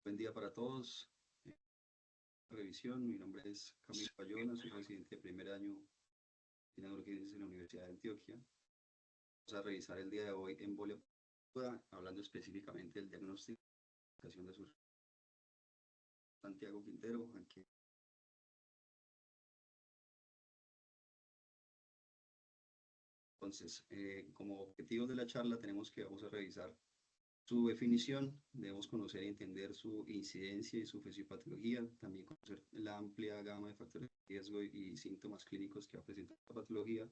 Buen día para todos. Revisión, mi nombre es Camilo Bayona, soy residente de primer año de neurociencias en la Universidad de Antioquia. Vamos a revisar el día de hoy embolia pulmonar, hablando específicamente del diagnóstico de su Santiago Quintero, aquí. Entonces, como objetivos de la charla tenemos que vamos a revisar su definición, debemos conocer y entender su incidencia y su fisiopatología, también conocer la amplia gama de factores de riesgo y síntomas clínicos que va a presentar la patología,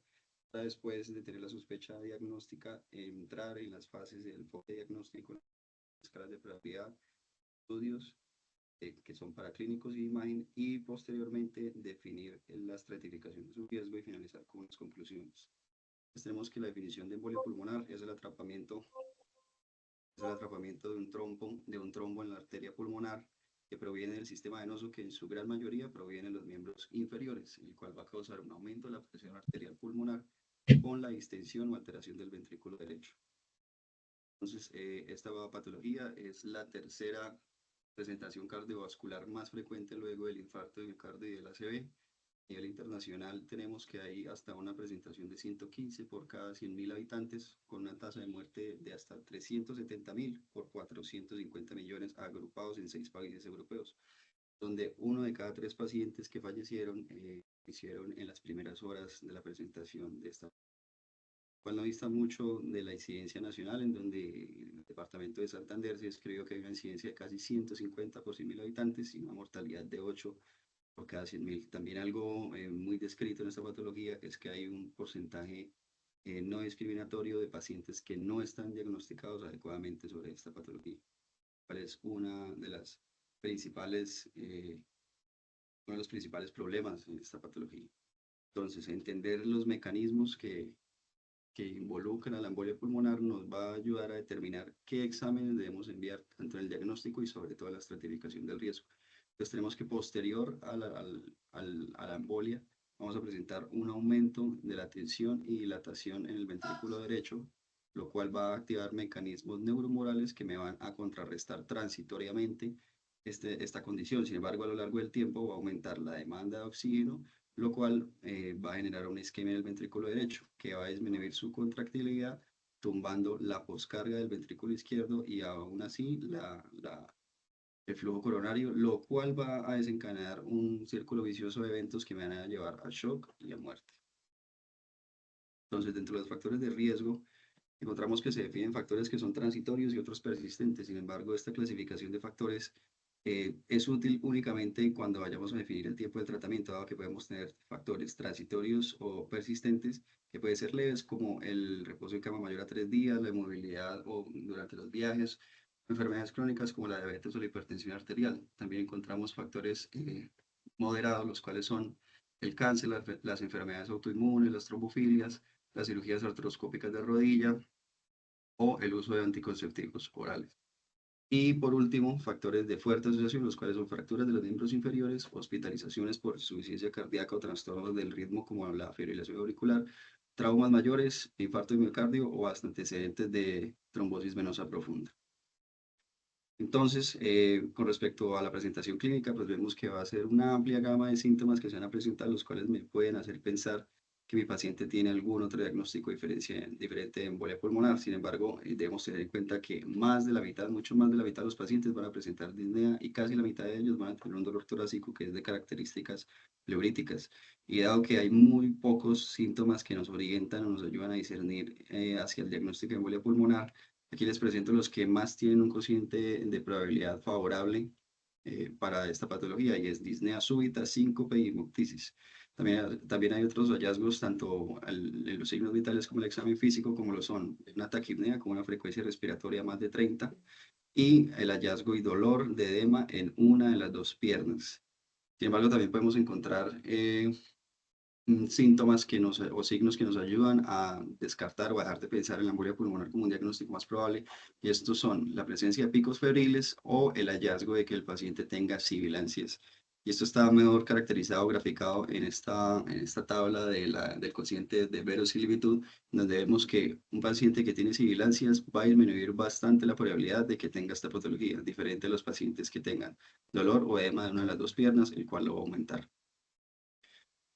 para después de tener la sospecha diagnóstica, entrar en las fases del enfoque diagnóstico, las escalas de probabilidad, estudios que son para clínicos y imagen, y posteriormente definir la estratificación de su riesgo y finalizar con las conclusiones. Entonces, tenemos que la definición de embolia pulmonar es el atrapamiento de un trombo en la arteria pulmonar que proviene del sistema venoso, que en su gran mayoría proviene de los miembros inferiores, el cual va a causar un aumento de la presión arterial pulmonar con la distensión o alteración del ventrículo derecho. Entonces, esta patología es la tercera presentación cardiovascular más frecuente luego del infarto de miocardio y del ACV. A nivel internacional tenemos que hay hasta una presentación de 115 por cada 100.000 habitantes, con una tasa de muerte de hasta 370.000 por 450 millones agrupados en 6 países europeos, donde uno de cada 3 pacientes que fallecieron hicieron en las primeras horas de la presentación de esta, cual no dista mucho de la incidencia nacional, en donde el departamento de Santander se escribió que hay una incidencia de casi 150 por 100.000 habitantes y una mortalidad de 8 por cada 100.000. También algo muy descrito en esta patología es que hay un porcentaje no discriminatorio de pacientes que no están diagnosticados adecuadamente sobre esta patología, cual es uno de los principales problemas en esta patología. Entonces, entender los mecanismos que involucran a la embolia pulmonar nos va a ayudar a determinar qué exámenes debemos enviar, tanto en el diagnóstico y sobre todo en la estratificación del riesgo. Entonces tenemos que posterior a la embolia vamos a presentar un aumento de la tensión y dilatación en el ventrículo derecho, lo cual va a activar mecanismos neuromorales que me van a contrarrestar transitoriamente esta condición. Sin embargo, a lo largo del tiempo va a aumentar la demanda de oxígeno, lo cual va a generar una isquemia del ventrículo derecho, que va a disminuir su contractilidad, tumbando la poscarga del ventrículo izquierdo y aún así el flujo coronario, lo cual va a desencadenar un círculo vicioso de eventos que me van a llevar a shock y a muerte. Entonces, dentro de los factores de riesgo, encontramos que se definen factores que son transitorios y otros persistentes. Sin embargo, esta clasificación de factores es útil únicamente cuando vayamos a definir el tiempo del tratamiento, dado que podemos tener factores transitorios o persistentes que pueden ser leves, como el reposo en cama mayor a 3 días, la inmovilidad o durante los viajes, enfermedades crónicas como la diabetes o la hipertensión arterial. También encontramos factores moderados, los cuales son el cáncer, las enfermedades autoinmunes, las trombofilias, las cirugías artroscópicas de rodilla o el uso de anticonceptivos orales. Y por último, factores de fuerte asociación, los cuales son fracturas de los miembros inferiores, hospitalizaciones por insuficiencia cardíaca o trastornos del ritmo como la fibrilación auricular, traumas mayores, infarto de miocardio o hasta antecedentes de trombosis venosa profunda. Entonces, con respecto a la presentación clínica, pues vemos que va a ser una amplia gama de síntomas que se van a presentar, los cuales me pueden hacer pensar que mi paciente tiene algún otro diagnóstico diferente de embolia pulmonar. Sin embargo, debemos tener en cuenta que más de la mitad, mucho más de la mitad de los pacientes van a presentar disnea y casi la mitad de ellos van a tener un dolor torácico que es de características pleuríticas. Y dado que hay muy pocos síntomas que nos orientan o nos ayudan a discernir hacia el diagnóstico de embolia pulmonar, aquí les presento los que más tienen un cociente de probabilidad favorable para esta patología, y es disnea súbita, síncope y hemoptisis. También hay otros hallazgos, tanto en los signos vitales como el examen físico, como lo son una taquipnea con una frecuencia respiratoria más de 30 y el hallazgo y dolor de edema en una de las dos piernas. Sin embargo, también podemos encontrar síntomas o signos que nos ayudan a descartar o a dejar de pensar en la embolia pulmonar como un diagnóstico más probable, y estos son la presencia de picos febriles o el hallazgo de que el paciente tenga sibilancias Y esto está mejor caracterizado, graficado en esta tabla del cociente de verosimilitud, donde vemos que un paciente que tiene sibilancias va a disminuir bastante la probabilidad de que tenga esta patología, diferente a los pacientes que tengan dolor o edema de una de las dos piernas, el cual lo va a aumentar.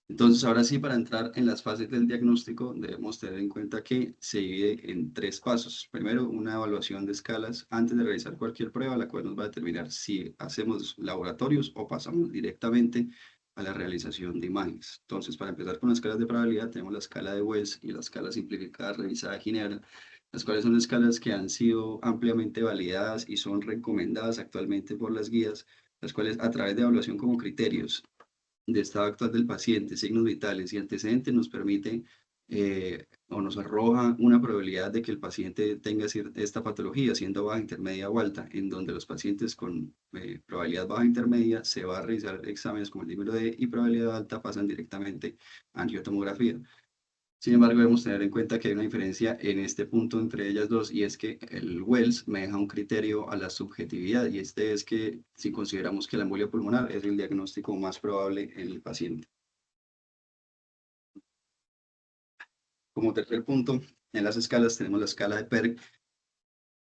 Entonces, ahora sí, para entrar en las fases del diagnóstico, debemos tener en cuenta que se divide en tres pasos. Primero, una evaluación de escalas antes de realizar cualquier prueba, la cual nos va a determinar si hacemos laboratorios o pasamos directamente a la realización de imágenes. Entonces, para empezar con las escalas de probabilidad, tenemos la escala de Wells y la escala simplificada revisada de Ginebra, las cuales son escalas que han sido ampliamente validadas y son recomendadas actualmente por las guías, las cuales a través de evaluación como criterios de estado actual del paciente, signos vitales y antecedentes nos permite o nos arroja una probabilidad de que el paciente tenga esta patología, siendo baja, intermedia o alta, en donde los pacientes con probabilidad baja intermedia se va a realizar exámenes como el dímero D y probabilidad alta pasan directamente a angiotomografía. Sin embargo, debemos tener en cuenta que hay una diferencia en este punto entre ellas dos, y es que el Wells me deja un criterio a la subjetividad, y este es que si consideramos que la embolia pulmonar es el diagnóstico más probable en el paciente. Como tercer punto, en las escalas tenemos la escala de PERC,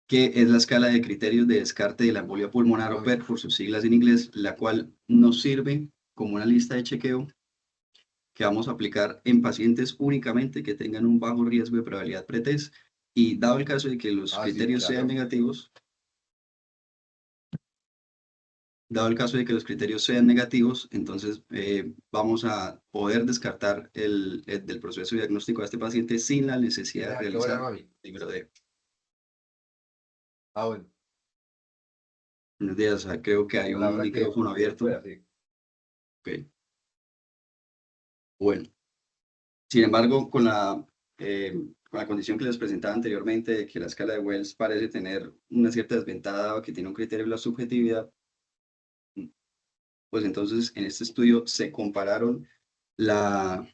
que es la escala de criterios de descarte de la embolia pulmonar o PERC por sus siglas en inglés, la cual nos sirve como una lista de chequeo que vamos a aplicar en pacientes únicamente que tengan un bajo riesgo de probabilidad pretest, y dado el caso de que los Sí, criterios sean claro. negativos, dado el caso de que los criterios sean negativos, entonces vamos a poder descartar del proceso diagnóstico a este paciente sin la necesidad de Mira, qué buena, realizar mami. libro de Ah, bueno. unos días. Creo que hay La un verdad que micrófono abierto. fuera, sí. Ok, bueno. Sin embargo, con la condición que les presentaba anteriormente de que la escala de Wells parece tener una cierta desventaja dado que tiene un criterio de la subjetividad, pues entonces en este estudio la,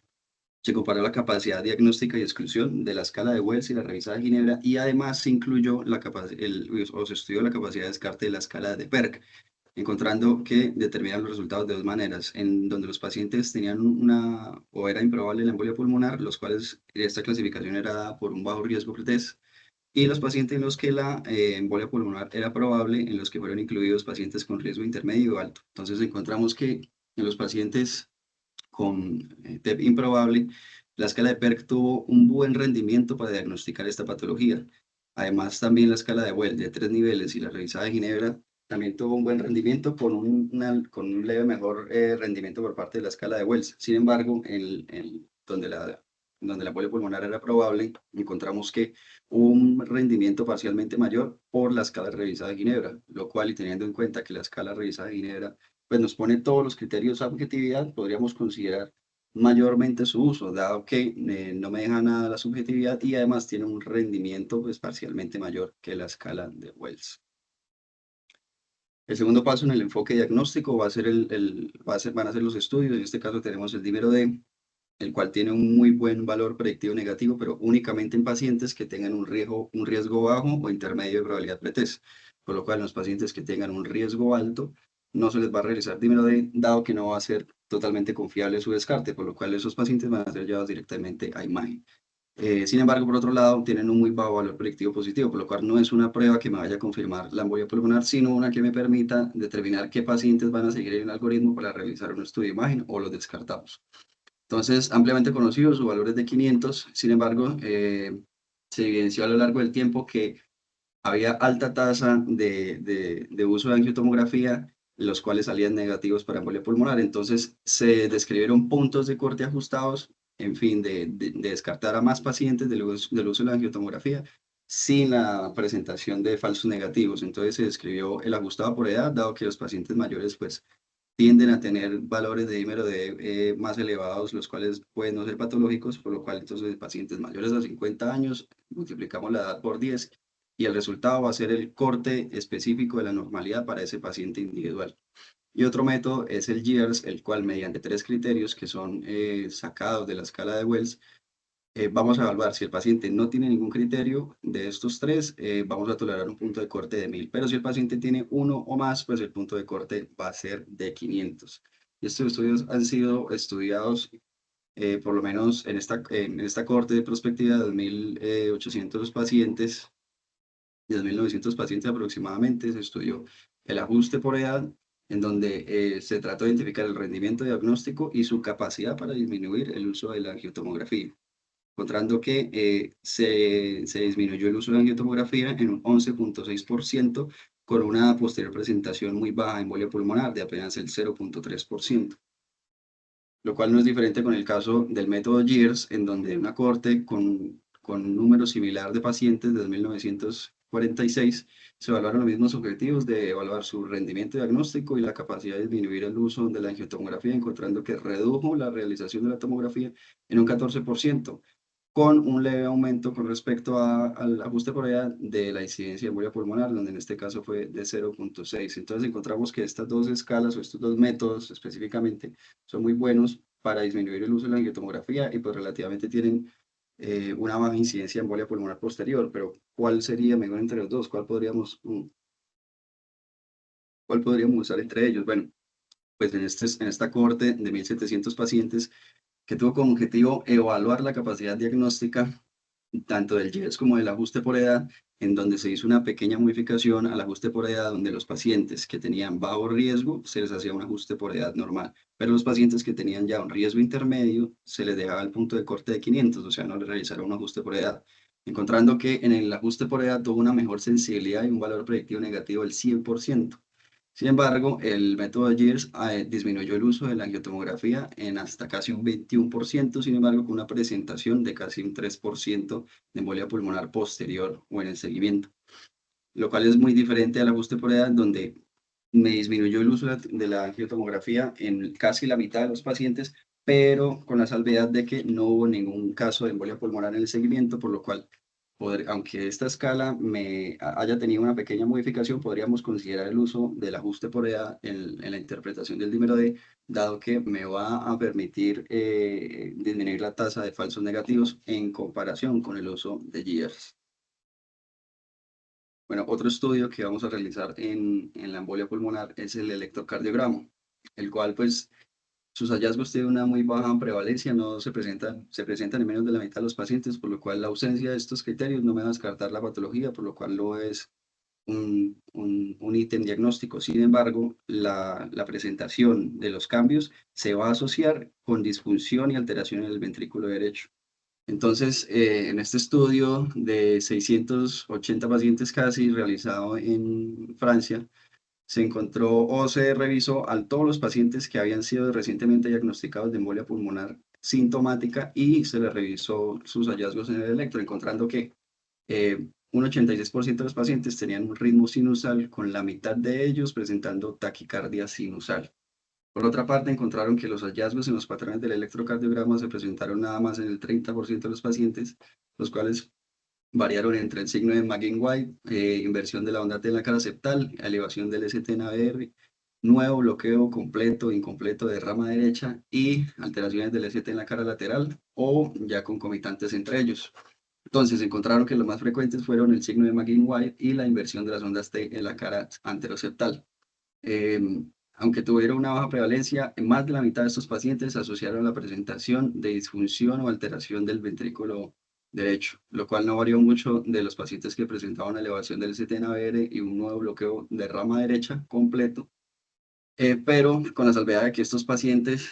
se comparó la capacidad diagnóstica y exclusión de la escala de Wells y la revisada de Ginebra, y además se incluyó o se estudió la capacidad de descarte de la escala de PERC, encontrando que determinan los resultados de dos maneras, en donde los pacientes tenían una o era improbable la embolia pulmonar, los cuales esta clasificación era dada por un bajo riesgo pretest, y los pacientes en los que la embolia pulmonar era probable, en los que fueron incluidos pacientes con riesgo intermedio o alto. Entonces encontramos que en los pacientes con TEP improbable, la escala de PERC tuvo un buen rendimiento para diagnosticar esta patología. Además, también la escala de Wells de 3 niveles y la revisada de Ginebra también tuvo un buen rendimiento con un leve mejor rendimiento por parte de la escala de Wells. Sin embargo, donde la embolia pulmonar era probable, encontramos que hubo un rendimiento parcialmente mayor por la escala revisada de Ginebra, lo cual, y teniendo en cuenta que la escala revisada de Ginebra pues nos pone todos los criterios de objetividad, podríamos considerar mayormente su uso, dado que no me deja nada la subjetividad y además tiene un rendimiento pues parcialmente mayor que la escala de Wells. El segundo paso en el enfoque diagnóstico va a ser van a ser los estudios. En este caso tenemos el dímero D, el cual tiene un muy buen valor predictivo negativo, pero únicamente en pacientes que tengan un riesgo bajo o intermedio de probabilidad pretest, por lo cual en los pacientes que tengan un riesgo alto no se les va a realizar dímero D, dado que no va a ser totalmente confiable su descarte, por lo cual esos pacientes van a ser llevados directamente a imagen. Sin embargo, por otro lado, tienen un muy bajo valor predictivo positivo, por lo cual no es una prueba que me vaya a confirmar la embolia pulmonar, sino una que me permita determinar qué pacientes van a seguir en el algoritmo para realizar un estudio de imagen o los descartamos. Entonces, ampliamente conocido, su valor es de 500. Sin embargo, se evidenció a lo largo del tiempo que había alta tasa de uso de angiotomografía, los cuales salían negativos para embolia pulmonar. Entonces, se describieron puntos de corte ajustados, en fin, de descartar a más pacientes del uso de la angiotomografía sin la presentación de falsos negativos. Entonces, se describió el ajustado por edad, dado que los pacientes mayores, pues, tienden a tener valores de dímero D más elevados, los cuales pueden no ser patológicos, por lo cual entonces pacientes mayores a 50 años, multiplicamos la edad por 10 y el resultado va a ser el corte específico de la normalidad para ese paciente individual. Y otro método es el GERS, el cual mediante tres criterios que son sacados de la escala de Wells, vamos a evaluar si el paciente no tiene ningún criterio de estos tres, vamos a tolerar un punto de corte de 1000, pero si el paciente tiene uno o más, pues el punto de corte va a ser de 500. Y estos estudios han sido estudiados por lo menos en esta cohorte de prospectiva de 2.800 pacientes, de 2.900 pacientes aproximadamente. Se estudió el ajuste por edad, en donde se trató de identificar el rendimiento diagnóstico y su capacidad para disminuir el uso de la angiotomografía, encontrando que se disminuyó el uso de la angiotomografía en un 11,6%, con una posterior presentación muy baja de embolia pulmonar de apenas el 0,3%, lo cual no es diferente con el caso del método GEARS, en donde una cohorte con un número similar de pacientes desde 1946 se evaluaron los mismos objetivos de evaluar su rendimiento diagnóstico y la capacidad de disminuir el uso de la angiotomografía, encontrando que redujo la realización de la tomografía en un 14%, con un leve aumento con respecto al ajuste por edad de la incidencia de embolia pulmonar, donde en este caso fue de 0,6. Entonces encontramos que estas dos escalas o estos dos métodos específicamente son muy buenos para disminuir el uso de la angiotomografía y pues relativamente tienen una baja incidencia de embolia pulmonar posterior. Pero ¿cuál sería mejor entre los dos? ¿Cuál podríamos usar entre ellos? Bueno, pues en esta cohorte de 1.700 pacientes, que tuvo como objetivo evaluar la capacidad diagnóstica tanto del GES como del ajuste por edad, en donde se hizo una pequeña modificación al ajuste por edad, donde los pacientes que tenían bajo riesgo se les hacía un ajuste por edad normal, pero los pacientes que tenían ya un riesgo intermedio se les dejaba el punto de corte de 500, o sea, no les realizaron un ajuste por edad, encontrando que en el ajuste por edad tuvo una mejor sensibilidad y un valor predictivo negativo del 100%. Sin embargo, el método de GEARS disminuyó el uso de la angiotomografía en hasta casi un 21%, sin embargo, con una presentación de casi un 3% de embolia pulmonar posterior o en el seguimiento, lo cual es muy diferente al ajuste por edad, donde me disminuyó el uso de la angiotomografía en casi la mitad de los pacientes, pero con la salvedad de que no hubo ningún caso de embolia pulmonar en el seguimiento, por lo cual aunque esta escala haya tenido una pequeña modificación, podríamos considerar el uso del ajuste por edad en la interpretación del dímero D, dado que me va a permitir disminuir la tasa de falsos negativos en comparación con el uso de GERS. Bueno, otro estudio que vamos a realizar en la embolia pulmonar es el electrocardiograma, el cual pues sus hallazgos tienen una muy baja prevalencia, no se presentan en menos de la mitad de los pacientes, por lo cual la ausencia de estos criterios no me va a descartar la patología, por lo cual no es un ítem diagnóstico. Sin embargo, la presentación de los cambios se va a asociar con disfunción y alteración en el ventrículo derecho. Entonces, en este estudio de 680 pacientes casi realizado en Francia, se encontró o se revisó a todos los pacientes que habían sido recientemente diagnosticados de embolia pulmonar sintomática y se les revisó sus hallazgos en el electro, encontrando que un 86% de los pacientes tenían un ritmo sinusal, con la mitad de ellos presentando taquicardia sinusal. Por otra parte, encontraron que los hallazgos en los patrones del electrocardiograma se presentaron nada más en el 30% de los pacientes, los cuales variaron entre el signo de McGinn-White, inversión de la onda T en la cara septal, elevación del ST en ABR, nuevo bloqueo completo, incompleto de rama derecha y alteraciones del ST en la cara lateral o ya concomitantes entre ellos. Entonces encontraron que los más frecuentes fueron el signo de McGinn-White y la inversión de las ondas T en la cara anteroseptal. Aunque tuvieron una baja prevalencia, en más de la mitad de estos pacientes asociaron la presentación de disfunción o alteración del ventrículo derecho, lo cual no varió mucho de los pacientes que presentaban elevación del ST-NABR y un nuevo bloqueo de rama derecha completo, pero con la salvedad de que estos pacientes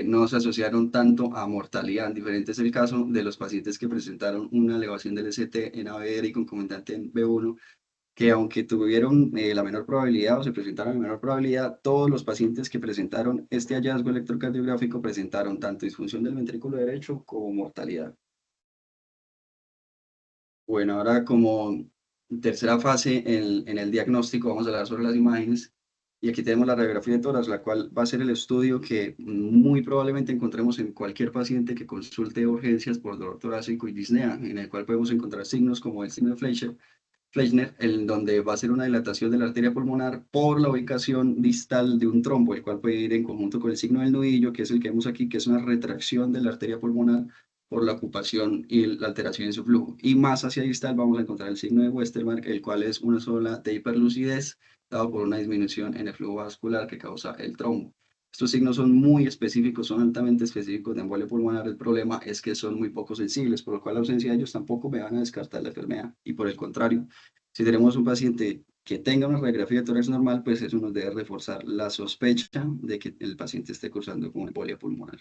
no se asociaron tanto a mortalidad. Diferente es el caso de los pacientes que presentaron una elevación del ST-NABR y concomitante en B1, que aunque tuvieron la menor probabilidad o se presentaron la menor probabilidad, todos los pacientes que presentaron este hallazgo electrocardiográfico presentaron tanto disfunción del ventrículo derecho como mortalidad. Bueno, ahora como tercera fase en el diagnóstico vamos a hablar sobre las imágenes. Y aquí tenemos la radiografía de tórax, la cual va a ser el estudio que muy probablemente encontremos en cualquier paciente que consulte urgencias por dolor torácico y disnea, en el cual podemos encontrar signos como el signo de Fleischner, en donde va a ser una dilatación de la arteria pulmonar por la ubicación distal de un trombo, el cual puede ir en conjunto con el signo del nudillo, que es el que vemos aquí, que es una retracción de la arteria pulmonar por la ocupación y la alteración en su flujo. Y más hacia distal vamos a encontrar el signo de Westermarck, el cual es una sola de hiperlucidez, dado por una disminución en el flujo vascular que causa el trombo. Estos signos son muy específicos, son altamente específicos de embolia pulmonar. El problema es que son muy poco sensibles, por lo cual la ausencia de ellos tampoco me van a descartar la enfermedad. Y por el contrario, si tenemos un paciente que tenga una radiografía de tórax normal, pues eso nos debe reforzar la sospecha de que el paciente esté cursando con embolia pulmonar.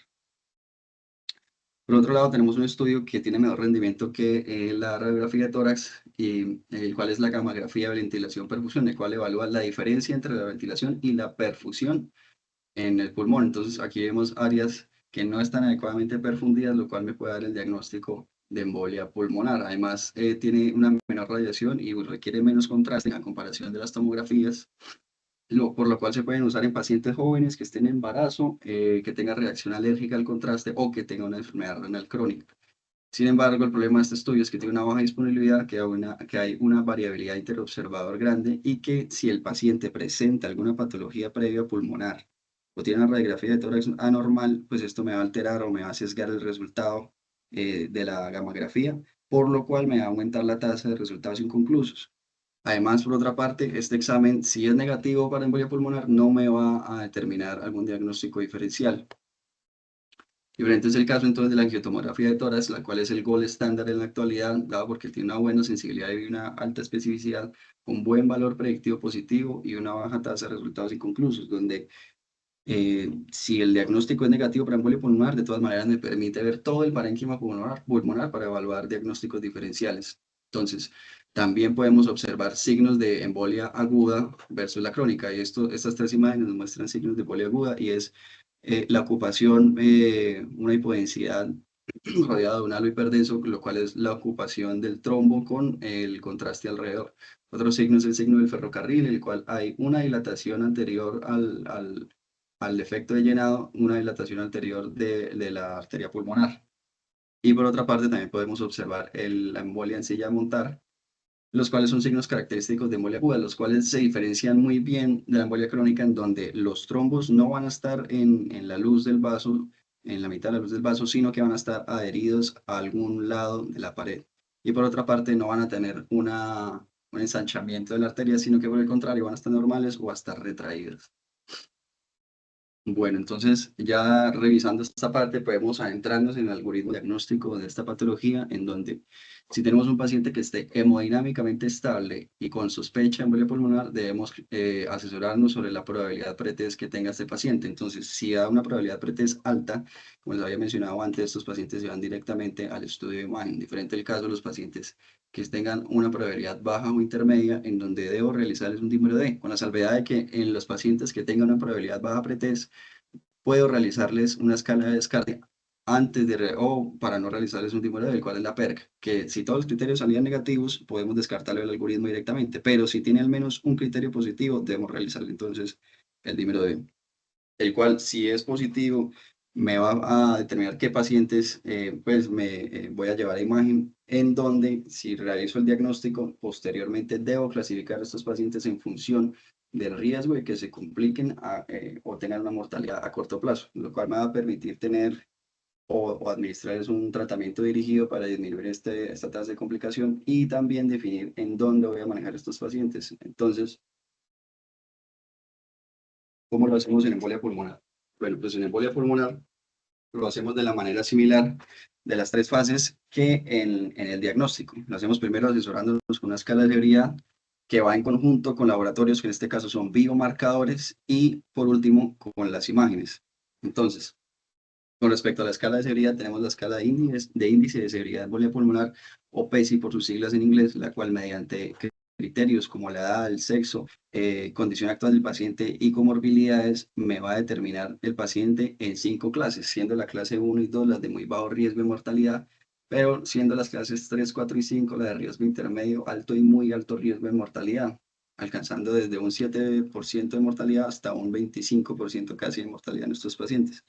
Por otro lado, tenemos un estudio que tiene mejor rendimiento que la radiografía de tórax, y el cual es la gammagrafía de ventilación-perfusión, el cual evalúa la diferencia entre la ventilación y la perfusión en el pulmón. Entonces, aquí vemos áreas que no están adecuadamente perfundidas, lo cual me puede dar el diagnóstico de embolia pulmonar. Además, tiene una menor radiación y requiere menos contraste a comparación de las tomografías, por lo cual se pueden usar en pacientes jóvenes que estén en embarazo, que tengan reacción alérgica al contraste o que tengan una enfermedad renal crónica. Sin embargo, el problema de este estudio es que tiene una baja disponibilidad, que hay una variabilidad interobservador grande y que si el paciente presenta alguna patología previa pulmonar o tiene una radiografía de tórax anormal, pues esto me va a alterar o me va a sesgar el resultado de la gammagrafía, por lo cual me va a aumentar la tasa de resultados inconclusos. Además, por otra parte, este examen, si es negativo para embolia pulmonar, no me va a determinar algún diagnóstico diferencial. Diferente es el caso entonces de la angiotomografía de tórax, la cual es el gold estándar en la actualidad, dado porque tiene una buena sensibilidad y una alta especificidad, un buen valor predictivo positivo y una baja tasa de resultados inconclusos, donde si el diagnóstico es negativo para embolia pulmonar, de todas maneras me permite ver todo el parénquima pulmonar para evaluar diagnósticos diferenciales. Entonces, también podemos observar signos de embolia aguda versus la crónica. Y estas tres imágenes nos muestran signos de embolia aguda y es la ocupación, una hipodensidad rodeada de un halo hiperdenso, lo cual es la ocupación del trombo con el contraste alrededor. Otro signo es el signo del ferrocarril, en el cual hay una dilatación anterior al efecto de llenado, una dilatación anterior de la arteria pulmonar. Y por otra parte, también podemos observar la embolia en silla de montar, los cuales son signos característicos de embolia aguda, los cuales se diferencian muy bien de la embolia crónica, en donde los trombos no van a estar en la luz del vaso, en la mitad de la luz del vaso, sino que van a estar adheridos a algún lado de la pared. Y por otra parte, no van a tener un ensanchamiento de la arteria, sino que por el contrario, van a estar normales o hasta retraídas. Bueno, entonces ya revisando esta parte, podemos adentrarnos en el algoritmo diagnóstico de esta patología, en donde si tenemos un paciente que esté hemodinámicamente estable y con sospecha de embolia pulmonar, debemos asesorarnos sobre la probabilidad pretest que tenga este paciente. Entonces, si da una probabilidad pretest alta, como les había mencionado antes, estos pacientes se van directamente al estudio de imagen. Diferente el caso de los pacientes que tengan una probabilidad baja o intermedia, en donde debo realizarles un dímero D, con la salvedad de que en los pacientes que tengan una probabilidad baja pretest, puedo realizarles una escala de descarte antes o para no realizarles un dímero del cual es la PERC, que si todos los criterios salían negativos, podemos descartarlo del algoritmo directamente, pero si tiene al menos un criterio positivo, debemos realizarle entonces el dímero D, el cual si es positivo, me va a determinar qué pacientes pues me voy a llevar a imagen, en donde si realizo el diagnóstico, posteriormente debo clasificar a estos pacientes en función del riesgo de que se compliquen o tengan una mortalidad a corto plazo, lo cual me va a permitir tener o administrarles un tratamiento dirigido para disminuir esta tasa de complicación y también definir en dónde voy a manejar estos pacientes. Entonces, ¿cómo lo hacemos en embolia pulmonar? Bueno, pues en embolia pulmonar lo hacemos de la manera similar de las tres fases que en el diagnóstico. Lo hacemos primero asesorándonos con una escala de severidad que va en conjunto con laboratorios que en este caso son biomarcadores y por último con las imágenes. Entonces, con respecto a la escala de severidad, tenemos la escala de índice de severidad de embolia pulmonar, o PESI por sus siglas en inglés, la cual mediante criterios como la edad, el sexo, condición actual del paciente y comorbilidades, me va a determinar el paciente en 5 clases, siendo la clase 1 y 2 las de muy bajo riesgo de mortalidad, pero siendo las clases 3, 4 y 5 las de riesgo intermedio, alto y muy alto riesgo de mortalidad, alcanzando desde un 7% de mortalidad hasta un 25% casi de mortalidad en estos pacientes.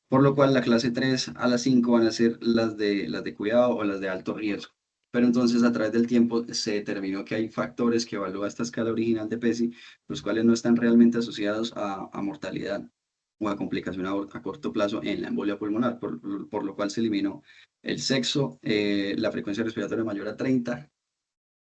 Por lo cual la clase 3 a las 5 van a ser las de cuidado o las de alto riesgo. Pero entonces a través del tiempo se determinó que hay factores que evalúa esta escala original de PESI, los cuales no están realmente asociados a mortalidad o a complicación a corto plazo en la embolia pulmonar, por lo cual se eliminó el sexo, la frecuencia respiratoria mayor a 30,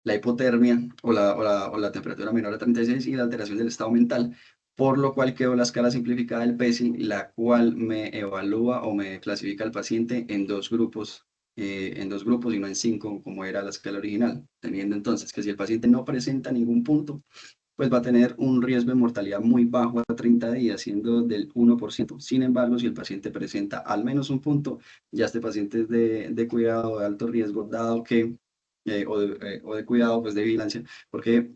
la hipotermia o la temperatura menor a 36 y la alteración del estado mental. por lo cual quedó la escala simplificada del PESI, la cual me evalúa o me clasifica al paciente en dos grupos y no en cinco, como era la escala original, teniendo entonces que si el paciente no presenta ningún punto, pues va a tener un riesgo de mortalidad muy bajo a 30 días, siendo del 1%. Sin embargo, si el paciente presenta al menos un punto, ya este paciente es de cuidado de alto riesgo, dado que, o de cuidado, pues de vigilancia, porque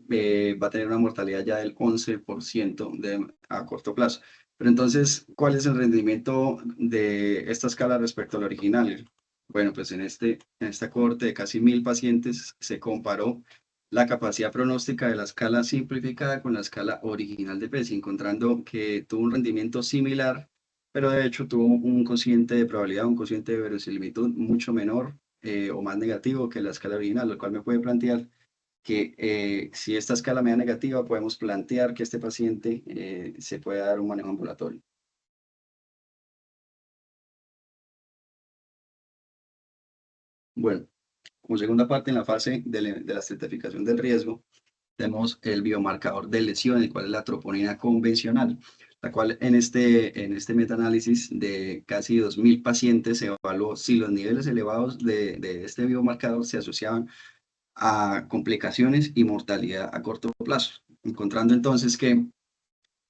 va a tener una mortalidad ya del 11% a corto plazo. Pero entonces, ¿cuál es el rendimiento de esta escala respecto al original? Bueno, pues en esta cohorte de casi 1000 pacientes se comparó la capacidad pronóstica de la escala simplificada con la escala original de Pesci, encontrando que tuvo un rendimiento similar, pero de hecho tuvo un cociente de probabilidad, un cociente de verosimilitud mucho menor o más negativo que la escala original, lo cual me puede plantear que si esta escala me da negativa, podemos plantear que este paciente se puede dar un manejo ambulatorio. Bueno, como segunda parte en la fase de la estratificación del riesgo, tenemos el biomarcador de lesión, el cual es la troponina convencional, la cual en este metaanálisis de casi 2000 pacientes se evaluó si los niveles elevados de este biomarcador se asociaban a complicaciones y mortalidad a corto plazo, encontrando entonces que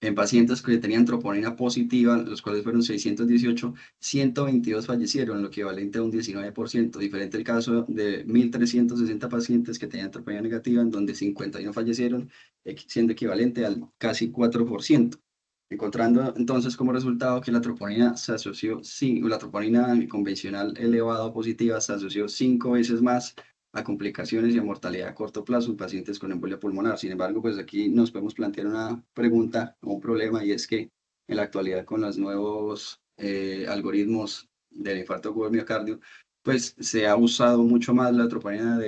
en pacientes que tenían troponina positiva, los cuales fueron 618, 122 fallecieron, lo equivalente a un 19%. Diferente el caso de 1.360 pacientes que tenían troponina negativa, en donde 51 fallecieron, siendo equivalente al casi 4%. Encontrando entonces como resultado que la troponina se asoció, sí, la troponina convencional elevada o positiva se asoció 5 veces más a complicaciones y a mortalidad a corto plazo en pacientes con embolia pulmonar. Sin embargo, pues aquí nos podemos plantear una pregunta o un problema, y es que en la actualidad con los nuevos algoritmos del infarto agudo del miocardio, pues se ha usado mucho más la troponina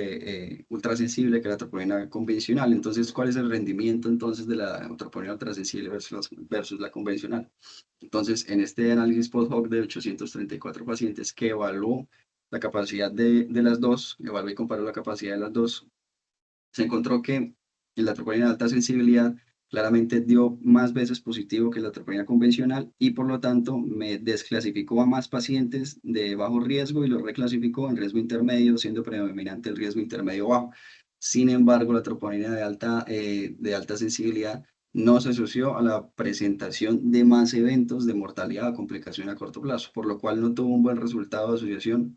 ultrasensible que la troponina convencional. Entonces, ¿cuál es el rendimiento entonces de la troponina ultrasensible versus la convencional? Entonces, en este análisis post-hoc de 834 pacientes que evaluó la capacidad de las dos, evaluó y comparó la capacidad de las dos, se encontró que la troponina de alta sensibilidad claramente dio más veces positivo que la troponina convencional, y por lo tanto me desclasificó a más pacientes de bajo riesgo y los reclasificó en riesgo intermedio, siendo predominante el riesgo intermedio bajo. Sin embargo, la troponina de alta sensibilidad no se asoció a la presentación de más eventos de mortalidad o complicación a corto plazo, por lo cual no tuvo un buen resultado de asociación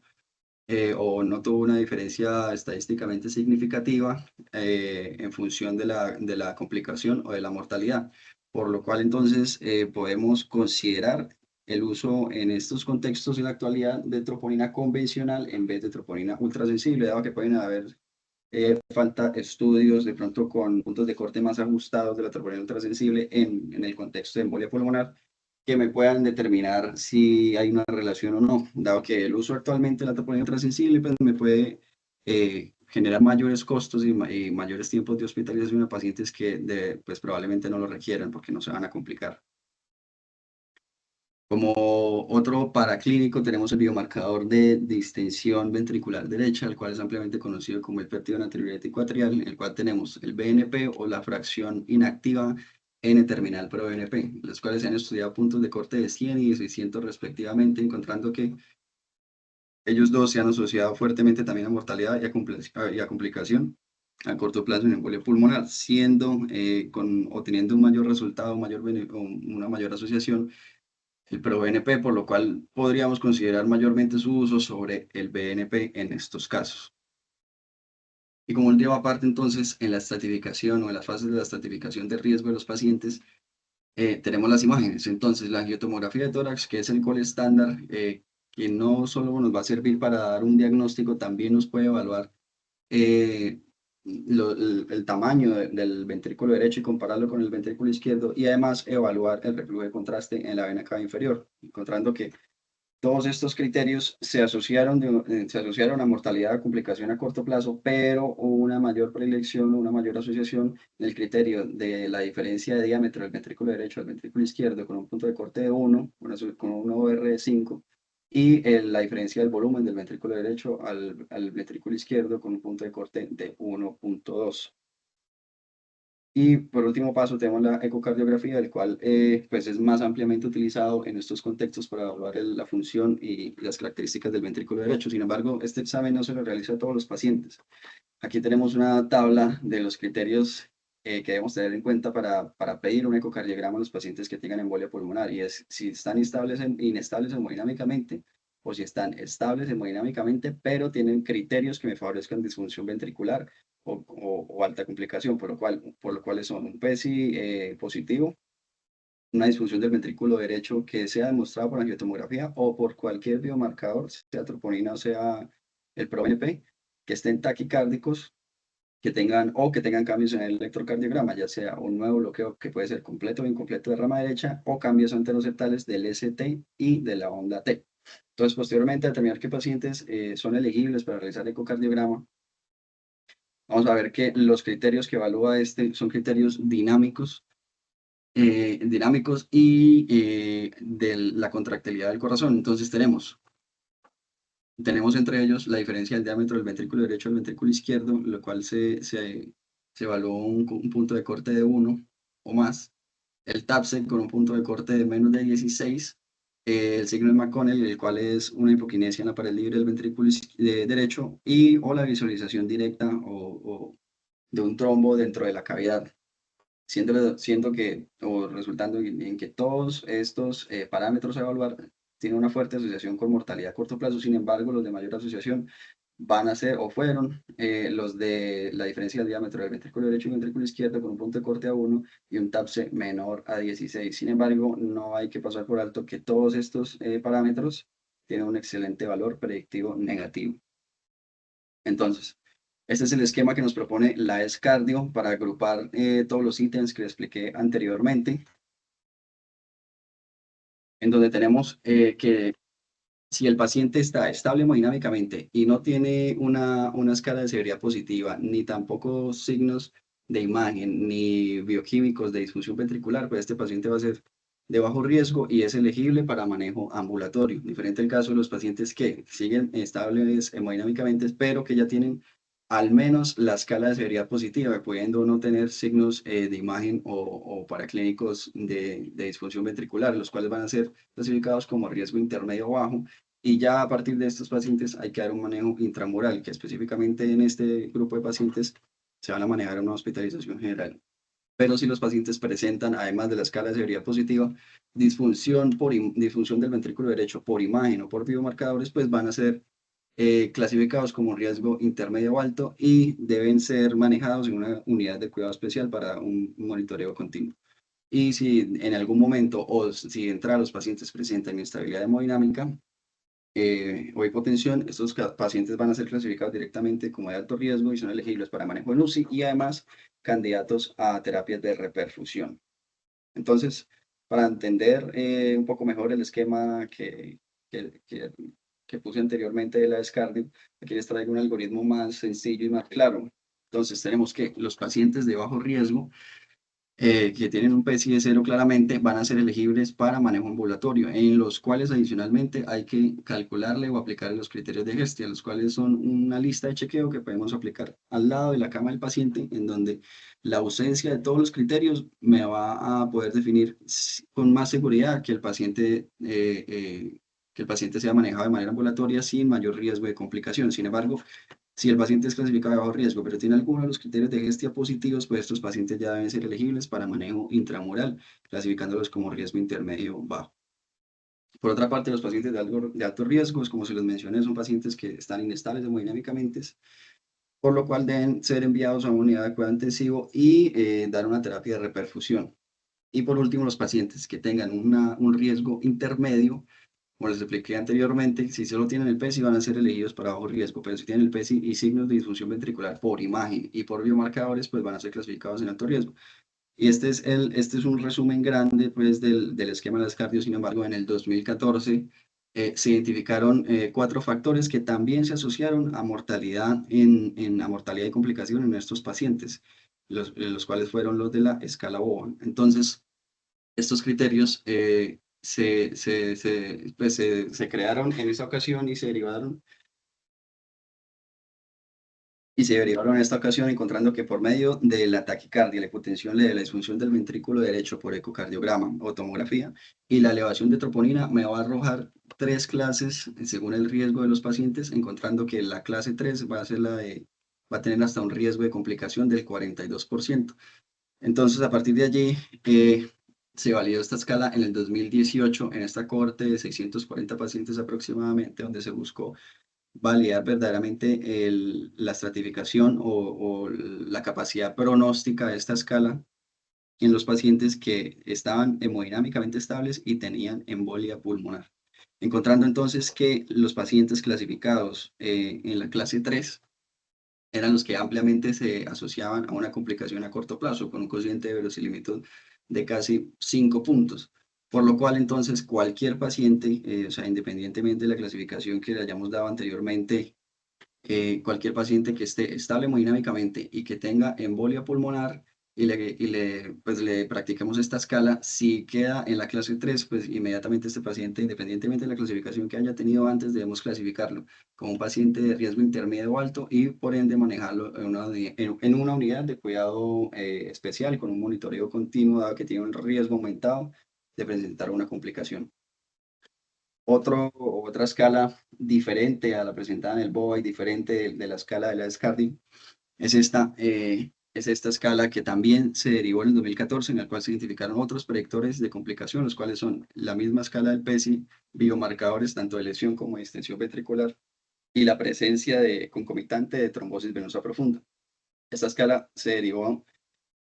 o no tuvo una diferencia estadísticamente significativa en función de la complicación o de la mortalidad. Por lo cual entonces podemos considerar el uso en estos contextos en la actualidad de troponina convencional en vez de troponina ultrasensible, dado que pueden haber falta estudios de pronto con puntos de corte más ajustados de la troponina ultrasensible en el contexto de embolia pulmonar, que me puedan determinar si hay una relación o no, dado que el uso actualmente de la troponina ultrasensible pues, me puede generar mayores costos y mayores tiempos de hospitalización a pacientes que pues, probablemente no lo requieran porque no se van a complicar. Como otro paraclínico tenemos el biomarcador de distensión ventricular derecha, el cual es ampliamente conocido como el péptido natriurético atrial, en el cual tenemos el BNP o la fracción inactiva N-terminal pro-BNP, los cuales se han estudiado puntos de corte de 100 y 600 respectivamente, encontrando que ellos dos se han asociado fuertemente también a mortalidad y a complicación a corto plazo en embolia pulmonar, siendo o teniendo un mayor resultado, o una mayor asociación el ProBNP, por lo cual podríamos considerar mayormente su uso sobre el BNP en estos casos. Y como última parte, entonces, en la estratificación o en las fases de la estratificación de riesgo de los pacientes, tenemos las imágenes. Entonces, la angiotomografía de tórax, que es el gol estándar, que no solo nos va a servir para dar un diagnóstico, también nos puede evaluar eh, el tamaño del ventrículo derecho y compararlo con el ventrículo izquierdo, y además evaluar el reflujo de contraste en la vena cava inferior, encontrando que todos estos criterios se asociaron a mortalidad a complicación a corto plazo, pero hubo una mayor predilección, una mayor asociación del criterio de la diferencia de diámetro del ventrículo derecho al ventrículo izquierdo con un punto de corte de 1, con un OR de 5, y la diferencia del volumen del ventrículo derecho al ventrículo izquierdo con un punto de corte de 1.2. Y por último paso tenemos la ecocardiografía, el cual pues es más ampliamente utilizado en estos contextos para evaluar la función y las características del ventrículo derecho. Sin embargo, este examen no se lo realiza a todos los pacientes. Aquí tenemos una tabla de los criterios que debemos tener en cuenta para pedir un ecocardiograma a los pacientes que tengan embolia pulmonar, y es si están inestables hemodinámicamente o si están estables hemodinámicamente, pero tienen criterios que me favorezcan disfunción ventricular o alta complicación, por lo cual son un PESI positivo, una disfunción del ventrículo derecho que sea demostrado por angiotomografía o por cualquier biomarcador, sea troponina o sea el ProBNP, que estén taquicárdicos, que tengan cambios en el electrocardiograma, ya sea un nuevo bloqueo que puede ser completo o incompleto de rama derecha, o cambios anteroceptales del ST y de la onda T. Entonces, posteriormente, a determinar qué pacientes son elegibles para realizar ecocardiograma, vamos a ver que los criterios que evalúa este son criterios dinámicos y de la contractilidad del corazón. Entonces, tenemos entre ellos la diferencia del diámetro del ventrículo derecho al ventrículo izquierdo, lo cual se evaluó un punto de corte de 1 o más, el TAPSE con un punto de corte de menos de 16, el signo de McConnell, el cual es una hipoquinesia en la pared libre del ventrículo derecho, o la visualización directa o de un trombo dentro de la cavidad, siendo que, o resultando en que todos estos parámetros a evaluar tienen una fuerte asociación con mortalidad a corto plazo. Sin embargo, los de mayor asociación van a ser o fueron los de la diferencia del diámetro del ventrículo derecho y ventrículo izquierdo con un punto de corte a 1 y un TAPSE menor a 16. Sin embargo, no hay que pasar por alto que todos estos parámetros tienen un excelente valor predictivo negativo. Entonces, este es el esquema que nos propone la ESCardio para agrupar todos los ítems que les expliqué anteriormente, en donde tenemos que si el paciente está estable hemodinámicamente y no tiene una escala de severidad positiva, ni tampoco signos de imagen, ni bioquímicos de disfunción ventricular, pues este paciente va a ser de bajo riesgo y es elegible para manejo ambulatorio. Diferente el caso de los pacientes que siguen estables hemodinámicamente, pero que ya tienen al menos la escala de severidad positiva, pudiendo no tener signos de imagen o paraclínicos de disfunción ventricular, los cuales van a ser clasificados como riesgo intermedio o bajo. Y ya a partir de estos pacientes hay que dar un manejo intramural, que específicamente en este grupo de pacientes se van a manejar una hospitalización general. Pero si los pacientes presentan, además de la escala de severidad positiva, disfunción del ventrículo derecho por imagen o por biomarcadores, pues van a ser clasificados como riesgo intermedio o alto y deben ser manejados en una unidad de cuidado especial para un monitoreo continuo. Y si en algún momento o si de entrada los pacientes presentan inestabilidad hemodinámica o hipotensión, estos pacientes van a ser clasificados directamente como de alto riesgo y son elegibles para manejo en UCI y además candidatos a terapias de reperfusión. Entonces, para entender un poco mejor el esquema que, que, que puse anteriormente de la Descardio, aquí les traigo un algoritmo más sencillo y más claro. Entonces, tenemos que los pacientes de bajo riesgo que tienen un PSI de 0 claramente van a ser elegibles para manejo ambulatorio, en los cuales adicionalmente hay que calcularle o aplicarle los criterios de Hestia, los cuales son una lista de chequeo que podemos aplicar al lado de la cama del paciente, en donde la ausencia de todos los criterios me va a poder definir con más seguridad que el paciente sea manejado de manera ambulatoria sin mayor riesgo de complicación. Sin embargo, si el paciente es clasificado de bajo riesgo, pero tiene alguno de los criterios de Gestia positivos, pues estos pacientes ya deben ser elegibles para manejo intramural, clasificándolos como riesgo intermedio bajo. Por otra parte, los pacientes de alto riesgo, como se les mencioné, son pacientes que están inestables hemodinámicamente, por lo cual deben ser enviados a una unidad de cuidado intensivo y dar una terapia de reperfusión. Y por último, los pacientes que tengan un riesgo intermedio, como les expliqué anteriormente, si solo tienen el PESI van a ser elegidos para bajo riesgo, pero si tienen el PESI y signos de disfunción ventricular por imagen y por biomarcadores, pues van a ser clasificados en alto riesgo. Y este es un resumen grande pues, del esquema de las cardio. Sin embargo, en el 2014 se identificaron 4 factores que también se asociaron a mortalidad, a mortalidad y complicación en estos pacientes, los cuales fueron los de la escala Bowen. Entonces, estos criterios se crearon en esta ocasión y se derivaron y se derivaron en esta ocasión encontrando que por medio de la taquicardia, la hipotensión leve, la disfunción del ventrículo derecho por ecocardiograma o tomografía y la elevación de troponina me va a arrojar tres clases según el riesgo de los pacientes, encontrando que la clase 3 va a ser va a tener hasta un riesgo de complicación del 42%. Entonces, a partir de allí, se validó esta escala en el 2018 en esta cohorte de 640 pacientes aproximadamente, donde se buscó validar verdaderamente la estratificación o la capacidad pronóstica de esta escala en los pacientes que estaban hemodinámicamente estables y tenían embolia pulmonar. Encontrando entonces que los pacientes clasificados en la clase 3 eran los que ampliamente se asociaban a una complicación a corto plazo, con un cociente de verosimilitud de casi 5 puntos. Por lo cual, entonces, cualquier paciente, o sea, independientemente de la clasificación que le hayamos dado anteriormente, cualquier paciente que esté estable hemodinámicamente y que tenga embolia pulmonar pues le practicamos esta escala, si queda en la clase 3, pues inmediatamente este paciente, independientemente de la clasificación que haya tenido antes, debemos clasificarlo como un paciente de riesgo intermedio o alto y por ende manejarlo en una unidad de cuidado especial con un monitoreo continuo, dado que tiene un riesgo aumentado de presentar una complicación. Otra escala diferente a la presentada en el BOA y diferente de la escala de la Descardi es esta escala que también se derivó en el 2014, en la cual se identificaron otros predictores de complicación, los cuales son la misma escala del PESI, biomarcadores tanto de lesión como de extensión ventricular y la presencia de concomitante de trombosis venosa profunda. Esta escala se derivó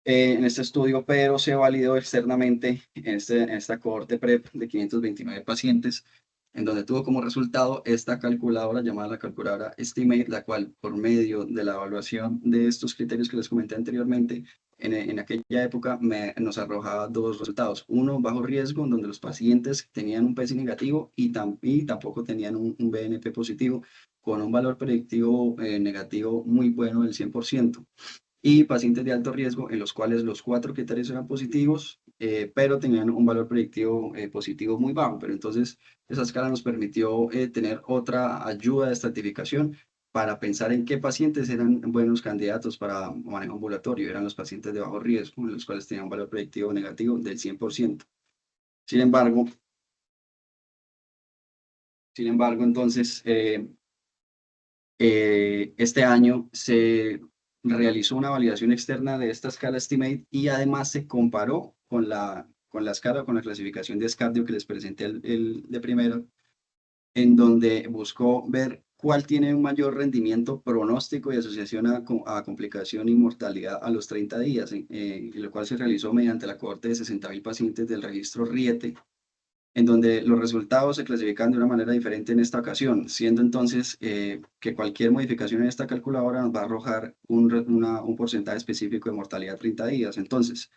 en este estudio, pero se validó externamente en esta cohorte PREP de 529 pacientes, en donde tuvo como resultado esta calculadora llamada la calculadora Estimate, la cual por medio de la evaluación de estos criterios que les comenté anteriormente, en aquella época nos arrojaba dos resultados. Uno, bajo riesgo, donde los pacientes tenían un PESI negativo y tampoco tenían un BNP positivo, con un valor predictivo negativo muy bueno del 100%. Y pacientes de alto riesgo en los cuales los cuatro criterios eran positivos, pero tenían un valor predictivo positivo muy bajo. Pero entonces esa escala nos permitió tener otra ayuda de estratificación para pensar en qué pacientes eran buenos candidatos para manejo ambulatorio. Eran los pacientes de bajo riesgo, en los cuales tenían un valor predictivo negativo del 100%. Sin embargo, entonces, este año se realizó una validación externa de esta escala Estimate y además se comparó con la escala, con la clasificación de Escardio que les presenté el de primero, en donde buscó ver cuál tiene un mayor rendimiento pronóstico y asociación a complicación y mortalidad a los 30 días, lo cual se realizó mediante la cohorte de 60.000 pacientes del registro RIETE, en donde los resultados se clasifican de una manera diferente en esta ocasión, siendo entonces que cualquier modificación en esta calculadora nos va a arrojar un porcentaje específico de mortalidad a 30 días. Entonces,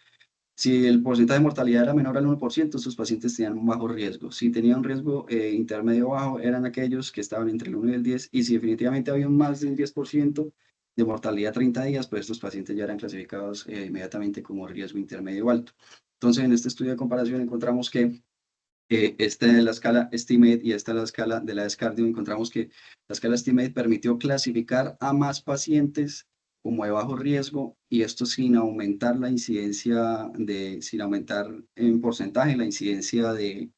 si el porcentaje de mortalidad era menor al 1%, estos pacientes tenían un bajo riesgo. Si tenían un riesgo intermedio bajo, eran aquellos que estaban entre el 1 y el 10, y si definitivamente había más del 10% de mortalidad a 30 días, pues estos pacientes ya eran clasificados inmediatamente como riesgo intermedio o alto. Entonces, en este estudio de comparación encontramos que esta es la escala Estimate y esta es la escala de la Descardio. Encontramos que la escala Estimate permitió clasificar a más pacientes como de bajo riesgo y esto sin aumentar la incidencia sin aumentar en porcentaje la incidencia de